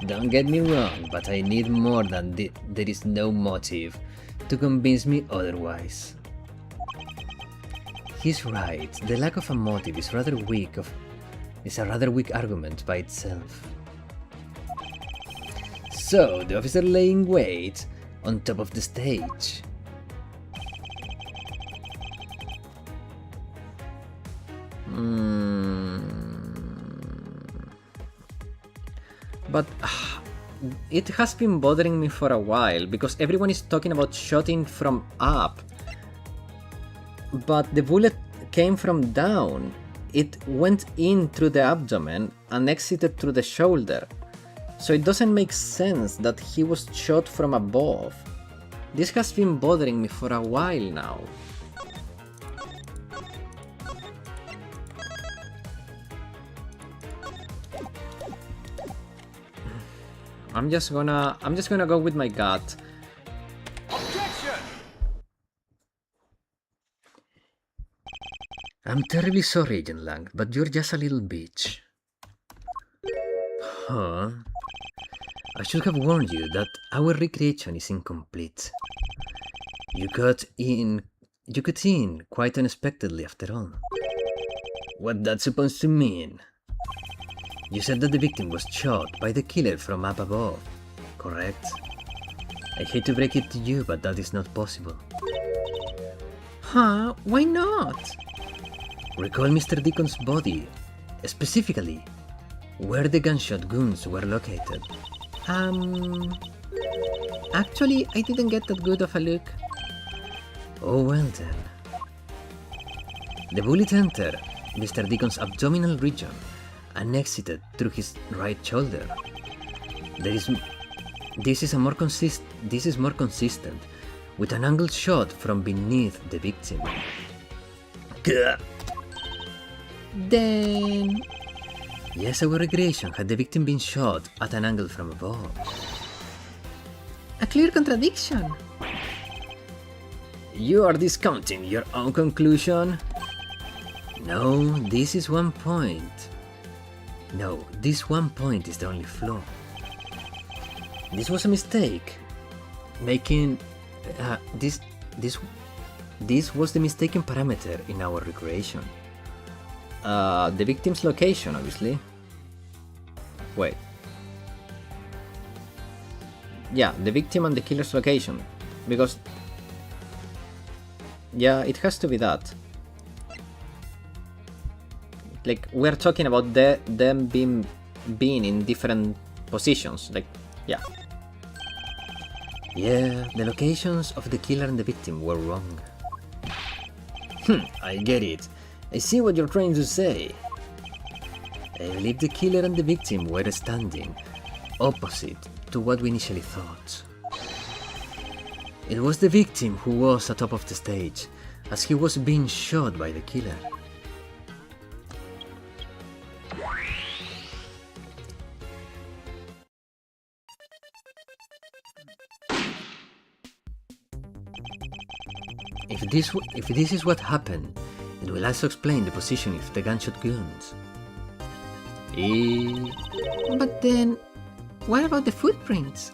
Don't get me wrong, but I need more than there is no motive to convince me otherwise. He's right, the lack of a motive is a rather weak argument by itself. So, the officer laying wait on top of the stage. But it has been bothering me for a while because everyone is talking about shooting from up. But the bullet came from down. It went in through the abdomen and exited through the shoulder. So it doesn't make sense that he was shot from above. This has been bothering me for a while now. I'm just gonna go with my gut. Objection! I'm terribly sorry, Agent Lang, but you're just a little bitch. Huh? I should have warned you that our recreation is incomplete. You got in quite unexpectedly after all. What that's supposed to mean? You said that the victim was shot by the killer from up above, correct? I hate to break it to you, but that is not possible. Huh? Why not? Recall Mr. Deacon's body, specifically where the gunshot wounds were located. Actually, I didn't get that good of a look. Oh well then. The bullet entered Mr. Deacon's abdominal region and exited through his right shoulder. This is more consistent with an angled shot from beneath the victim. Then... Yes, our recreation had the victim been shot at an angle from above. a clear contradiction. You are discounting your own conclusion? No, this one point is the only flaw. This was a mistake. Making This was the mistaken parameter in our recreation. The victim's location, obviously. Wait. Yeah, the victim and the killer's location. Because... yeah, it has to be that. Like, we're talking about them being in different positions. Like, yeah. Yeah, the locations of the killer and the victim were wrong. I get it. I see what you're trying to say. I believe the killer and the victim were standing opposite to what we initially thought. It was the victim who was atop of the stage, as he was being shot by the killer. If this is what happened, it will also explain the position of the gunshot guns. But then, what about the footprints?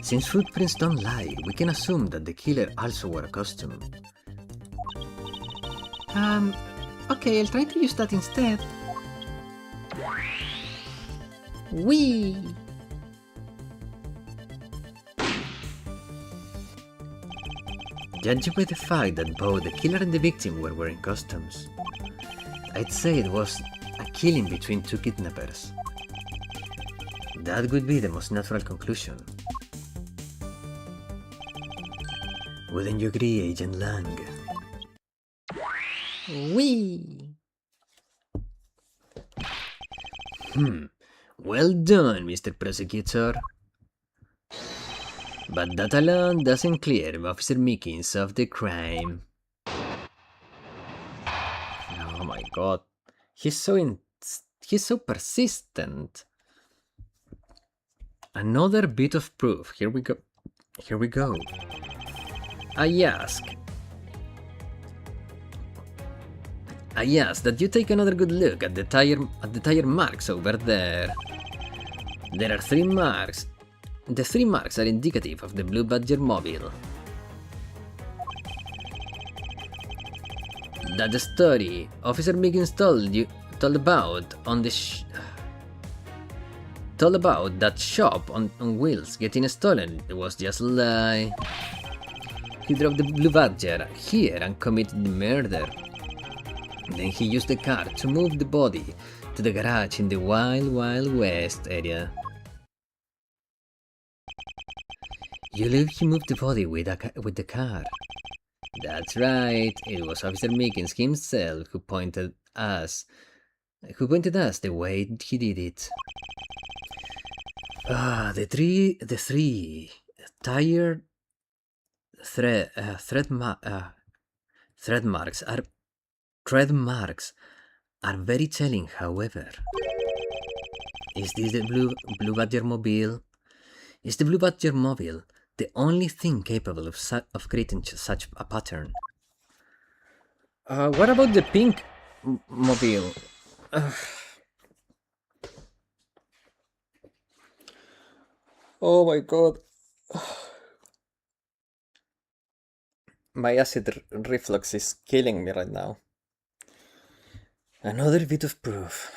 Since footprints don't lie, we can assume that the killer also wore a costume. Okay, I'll try to use that instead. Whee! Judging by the fact that both the killer and the victim were wearing costumes, I'd say it was a killing between two kidnappers. That would be the most natural conclusion. Wouldn't you agree, Agent Lang? Whee! Well done, Mr. Prosecutor. But that alone doesn't clear Officer Meekins of the crime. Oh my god. He's so persistent. Another bit of proof. Here we go. I ask that you take another good look at the tire marks over there. There are 3 marks. The 3 marks are indicative of the Blue Badger mobile. That the story Officer Meekins told about that shop on wheels getting stolen was just a lie. He drove the Blue Badger here and committed the murder. Then he used the car to move the body to the garage in the Wild Wild West area. You believe he moved the body with the car? That's right, it was Officer Meekins himself who pointed us the way he did it. The three tire thread marks are very telling, however. Is this the Blue Badger mobile? Is the Blue Badger mobile the only thing capable of creating such a pattern? What about the pink mobile? Oh my god. My acid reflux is killing me right now. Another bit of proof.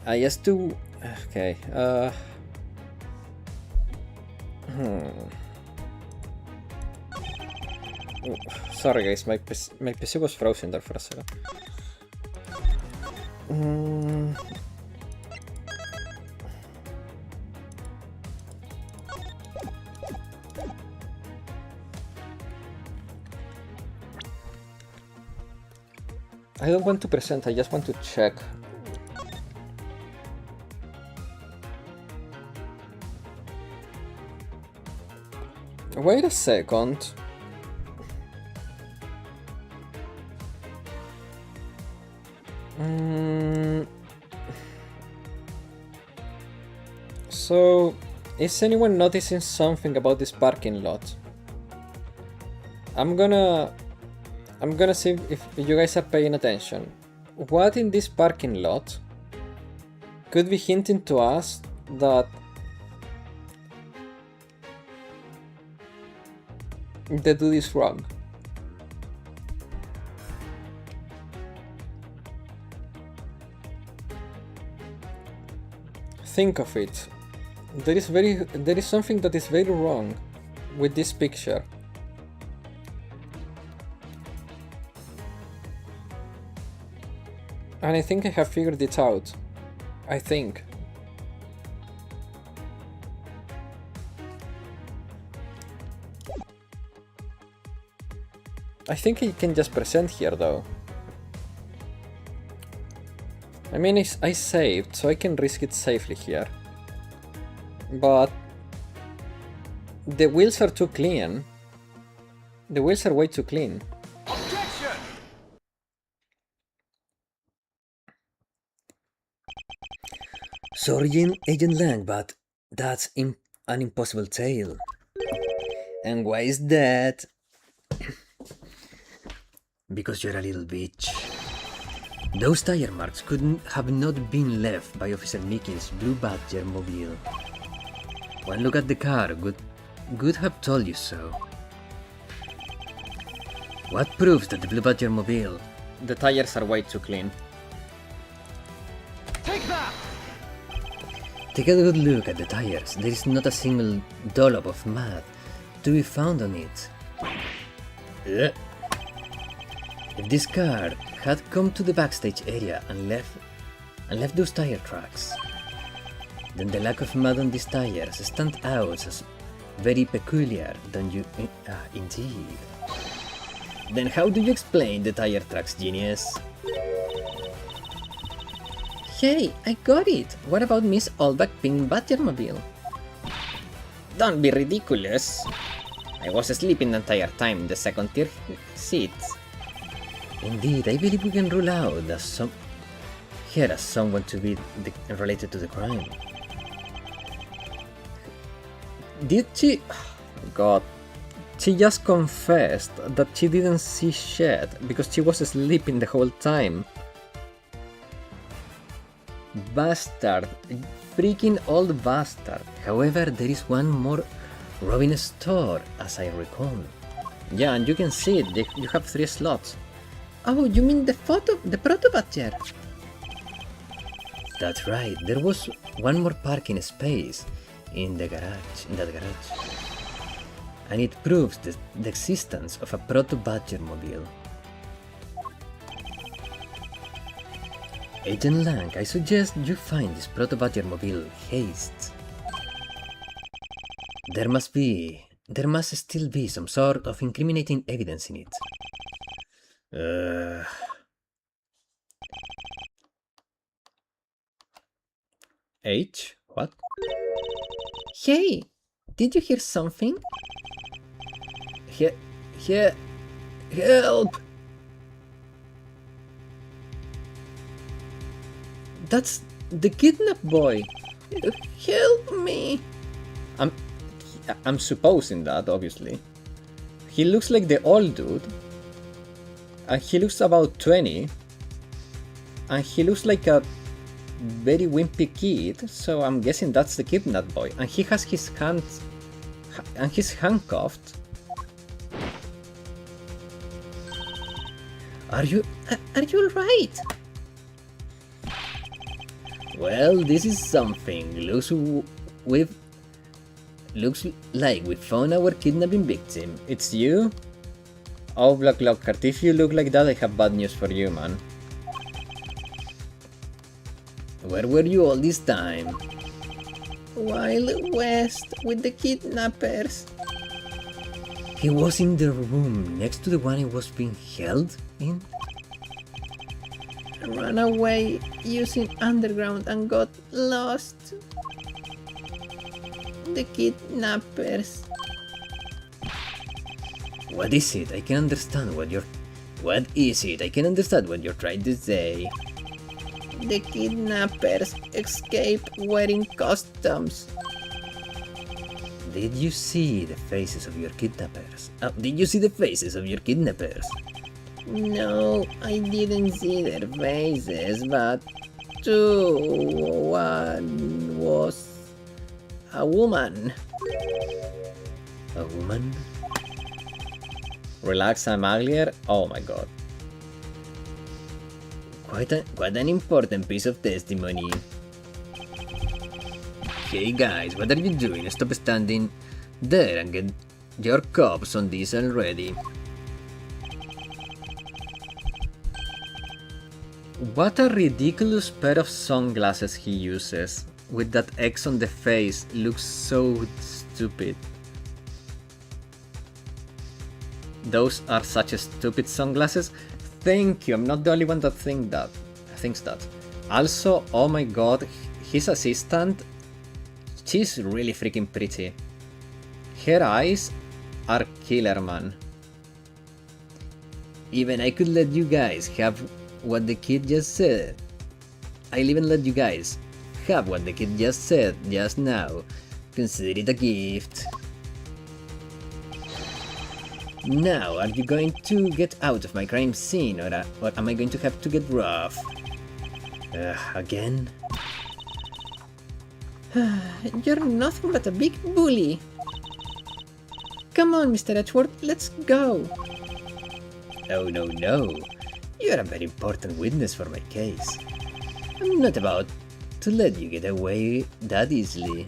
I just do... Okay, Sorry guys, my PC was frozen there for a second. I don't want to present, I just want to check. Wait a second. So, is anyone noticing something about this parking lot? I'm gonna see if you guys are paying attention. What in this parking lot could be hinting to us that the dude is wrong. Think of it. There is something that is very wrong with this picture. And I think I have figured it out. I think. I think I can just present here though. I mean, I saved, so I can risk it safely here. But the wheels are too clean. The wheels are way too clean. Objection! Sorry, Agent Lang, but that's an impossible tale. And why is that? Because you're a little bitch. Those tire marks couldn't have not been left by Officer Mickey's Blue Badger mobile. One look at the car would have told you so. What proves that the Blue Badger mobile? The tires are way too clean. Take that! Take a good look at the tires. There is not a single dollop of mud to be found on it. Ugh. If this car had come to the backstage area and left those tire tracks, then the lack of mud on these tires stand out as very peculiar, don't you? Indeed. Then how do you explain the tire tracks, genius? Hey, I got it! What about Miss Oldback Pink Badgermobile? Don't be ridiculous. I was asleep in the entire time in the second tier seat. Indeed, I believe we can rule out that someone to be related to the crime. Did she... God. She just confessed that she didn't see shit because she was sleeping the whole time. Bastard. Freaking old bastard. However, there is one more robbing a store, as I recall. Yeah, and you can see it. You have 3 slots. Oh, you mean the Proto Badger? That's right, there was one more parking space in that garage. And it proves the existence of a Proto Badger mobile. Agent Lang, I suggest you find this Proto Badger mobile haste. There must still be some sort of incriminating evidence in it. H? What? Hey, did you hear something? Help! That's the kidnapped boy. Help me! I'm supposing that, obviously. He looks like the old dude. And he looks about 20. And he looks like a very wimpy kid, so I'm guessing that's the kidnapped boy. And he has his hands... and he's handcuffed. Are you alright? Well, this is something. Looks like we found our kidnapping victim. It's you? Oh, Black Lockhart, if you look like that, I have bad news for you, man. Where were you all this time? Wild West with the kidnappers. He was in the room next to the one he was being held in? Ran away using underground and got lost. The kidnappers. What is it? I can understand what you're... What is it? I can understand what you're trying to say. The kidnappers escaped wearing costumes. Did you see the faces of your kidnappers? Did you see the faces of your kidnappers? No, I didn't see their faces, but one was a woman. A woman? Relax, I'm uglier? Oh my god. Quite an important piece of testimony. Hey guys, what are you doing? Stop standing there and get your cups on diesel ready. What a ridiculous pair of sunglasses he uses. With that X on the face, looks so stupid. Those are such stupid sunglasses. Thank you, I'm not the only one that thinks that. Also, oh my god, his assistant, she's really freaking pretty. Her eyes are killer, man. Even I could let you guys have what the kid just said. I'll even let you guys have what the kid just said just now. Consider it a gift. Now, are you going to get out of my crime scene, or am I going to have to get rough? Again? You're nothing but a big bully. Come on, Mr. Edgeworth, let's go. Oh no. You're a very important witness for my case. I'm not about to let you get away that easily.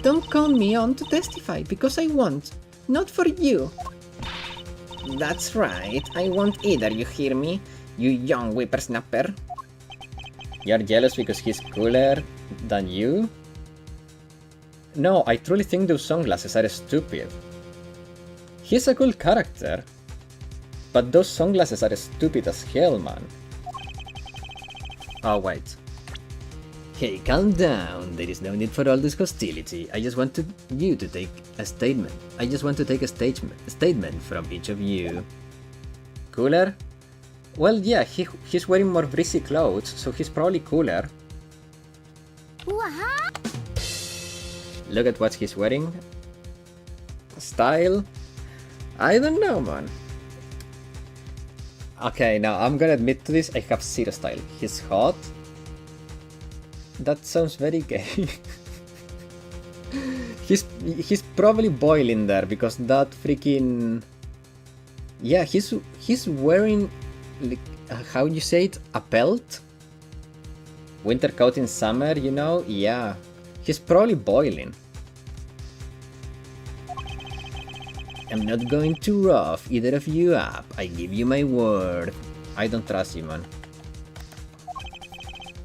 Don't call me on to testify, because I won't. Not for you. That's right, I won't either, you hear me? You young whippersnapper. You're jealous because he's cooler than you? No, I truly think those sunglasses are stupid. He's a cool character, but those sunglasses are stupid as hell, man. Oh, wait. Hey, calm down. There is no need for all this hostility. I just want you to take a statement. I just want to take a statement from each of you. Cooler? Well, yeah, he's wearing more breezy clothes, so he's probably cooler. Look at what he's wearing. Style? I don't know, man. Okay, now I'm gonna admit to this, I have zero style. He's hot. That sounds very gay. He's probably boiling there because that freaking... Yeah, he's wearing, like, how you say it, a pelt? Winter coat in summer, you know? Yeah, he's probably boiling. I'm not going to rough either of you up. I give you my word. I don't trust you, man.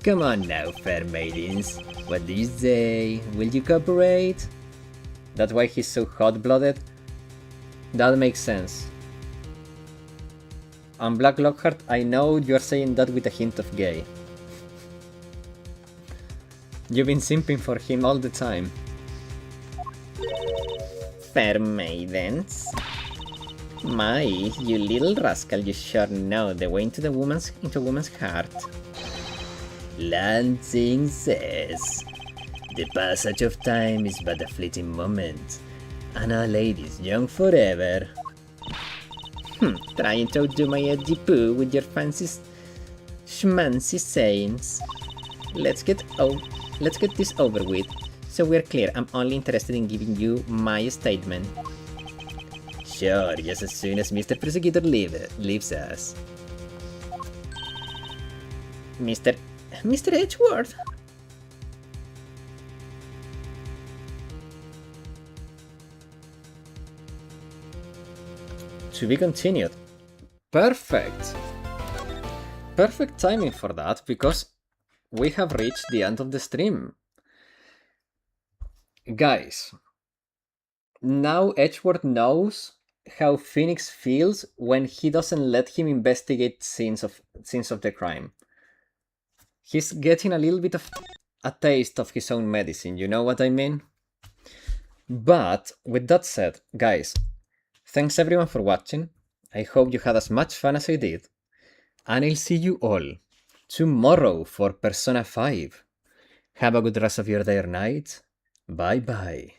Come on now, fair maidens. What do you say? Will you cooperate? That's why he's so hot-blooded? That makes sense. And Black Lockhart, I know you're saying that with a hint of gay. You've been simping for him all the time. Fair maidens. My, you little rascal, you sure know the way into a woman's heart. Lansing says, the passage of time is but a fleeting moment, and a lady's young forever. Trying to outdo my edgy poo with your fancy schmancy sayings. Let's get this over with. So we're clear, I'm only interested in giving you my statement. Sure, just as soon as Mr. Prosecutor leaves us. Mr. Edgeworth? To be continued. Perfect! Perfect timing for that, because we have reached the end of the stream. Guys, now Edgeworth knows how Phoenix feels when he doesn't let him investigate scenes of the crime. He's getting a little bit of a taste of his own medicine, you know what I mean? But with that said, guys, thanks everyone for watching. I hope you had as much fun as I did. And I'll see you all tomorrow for Persona 5. Have a good rest of your day or night. Bye bye.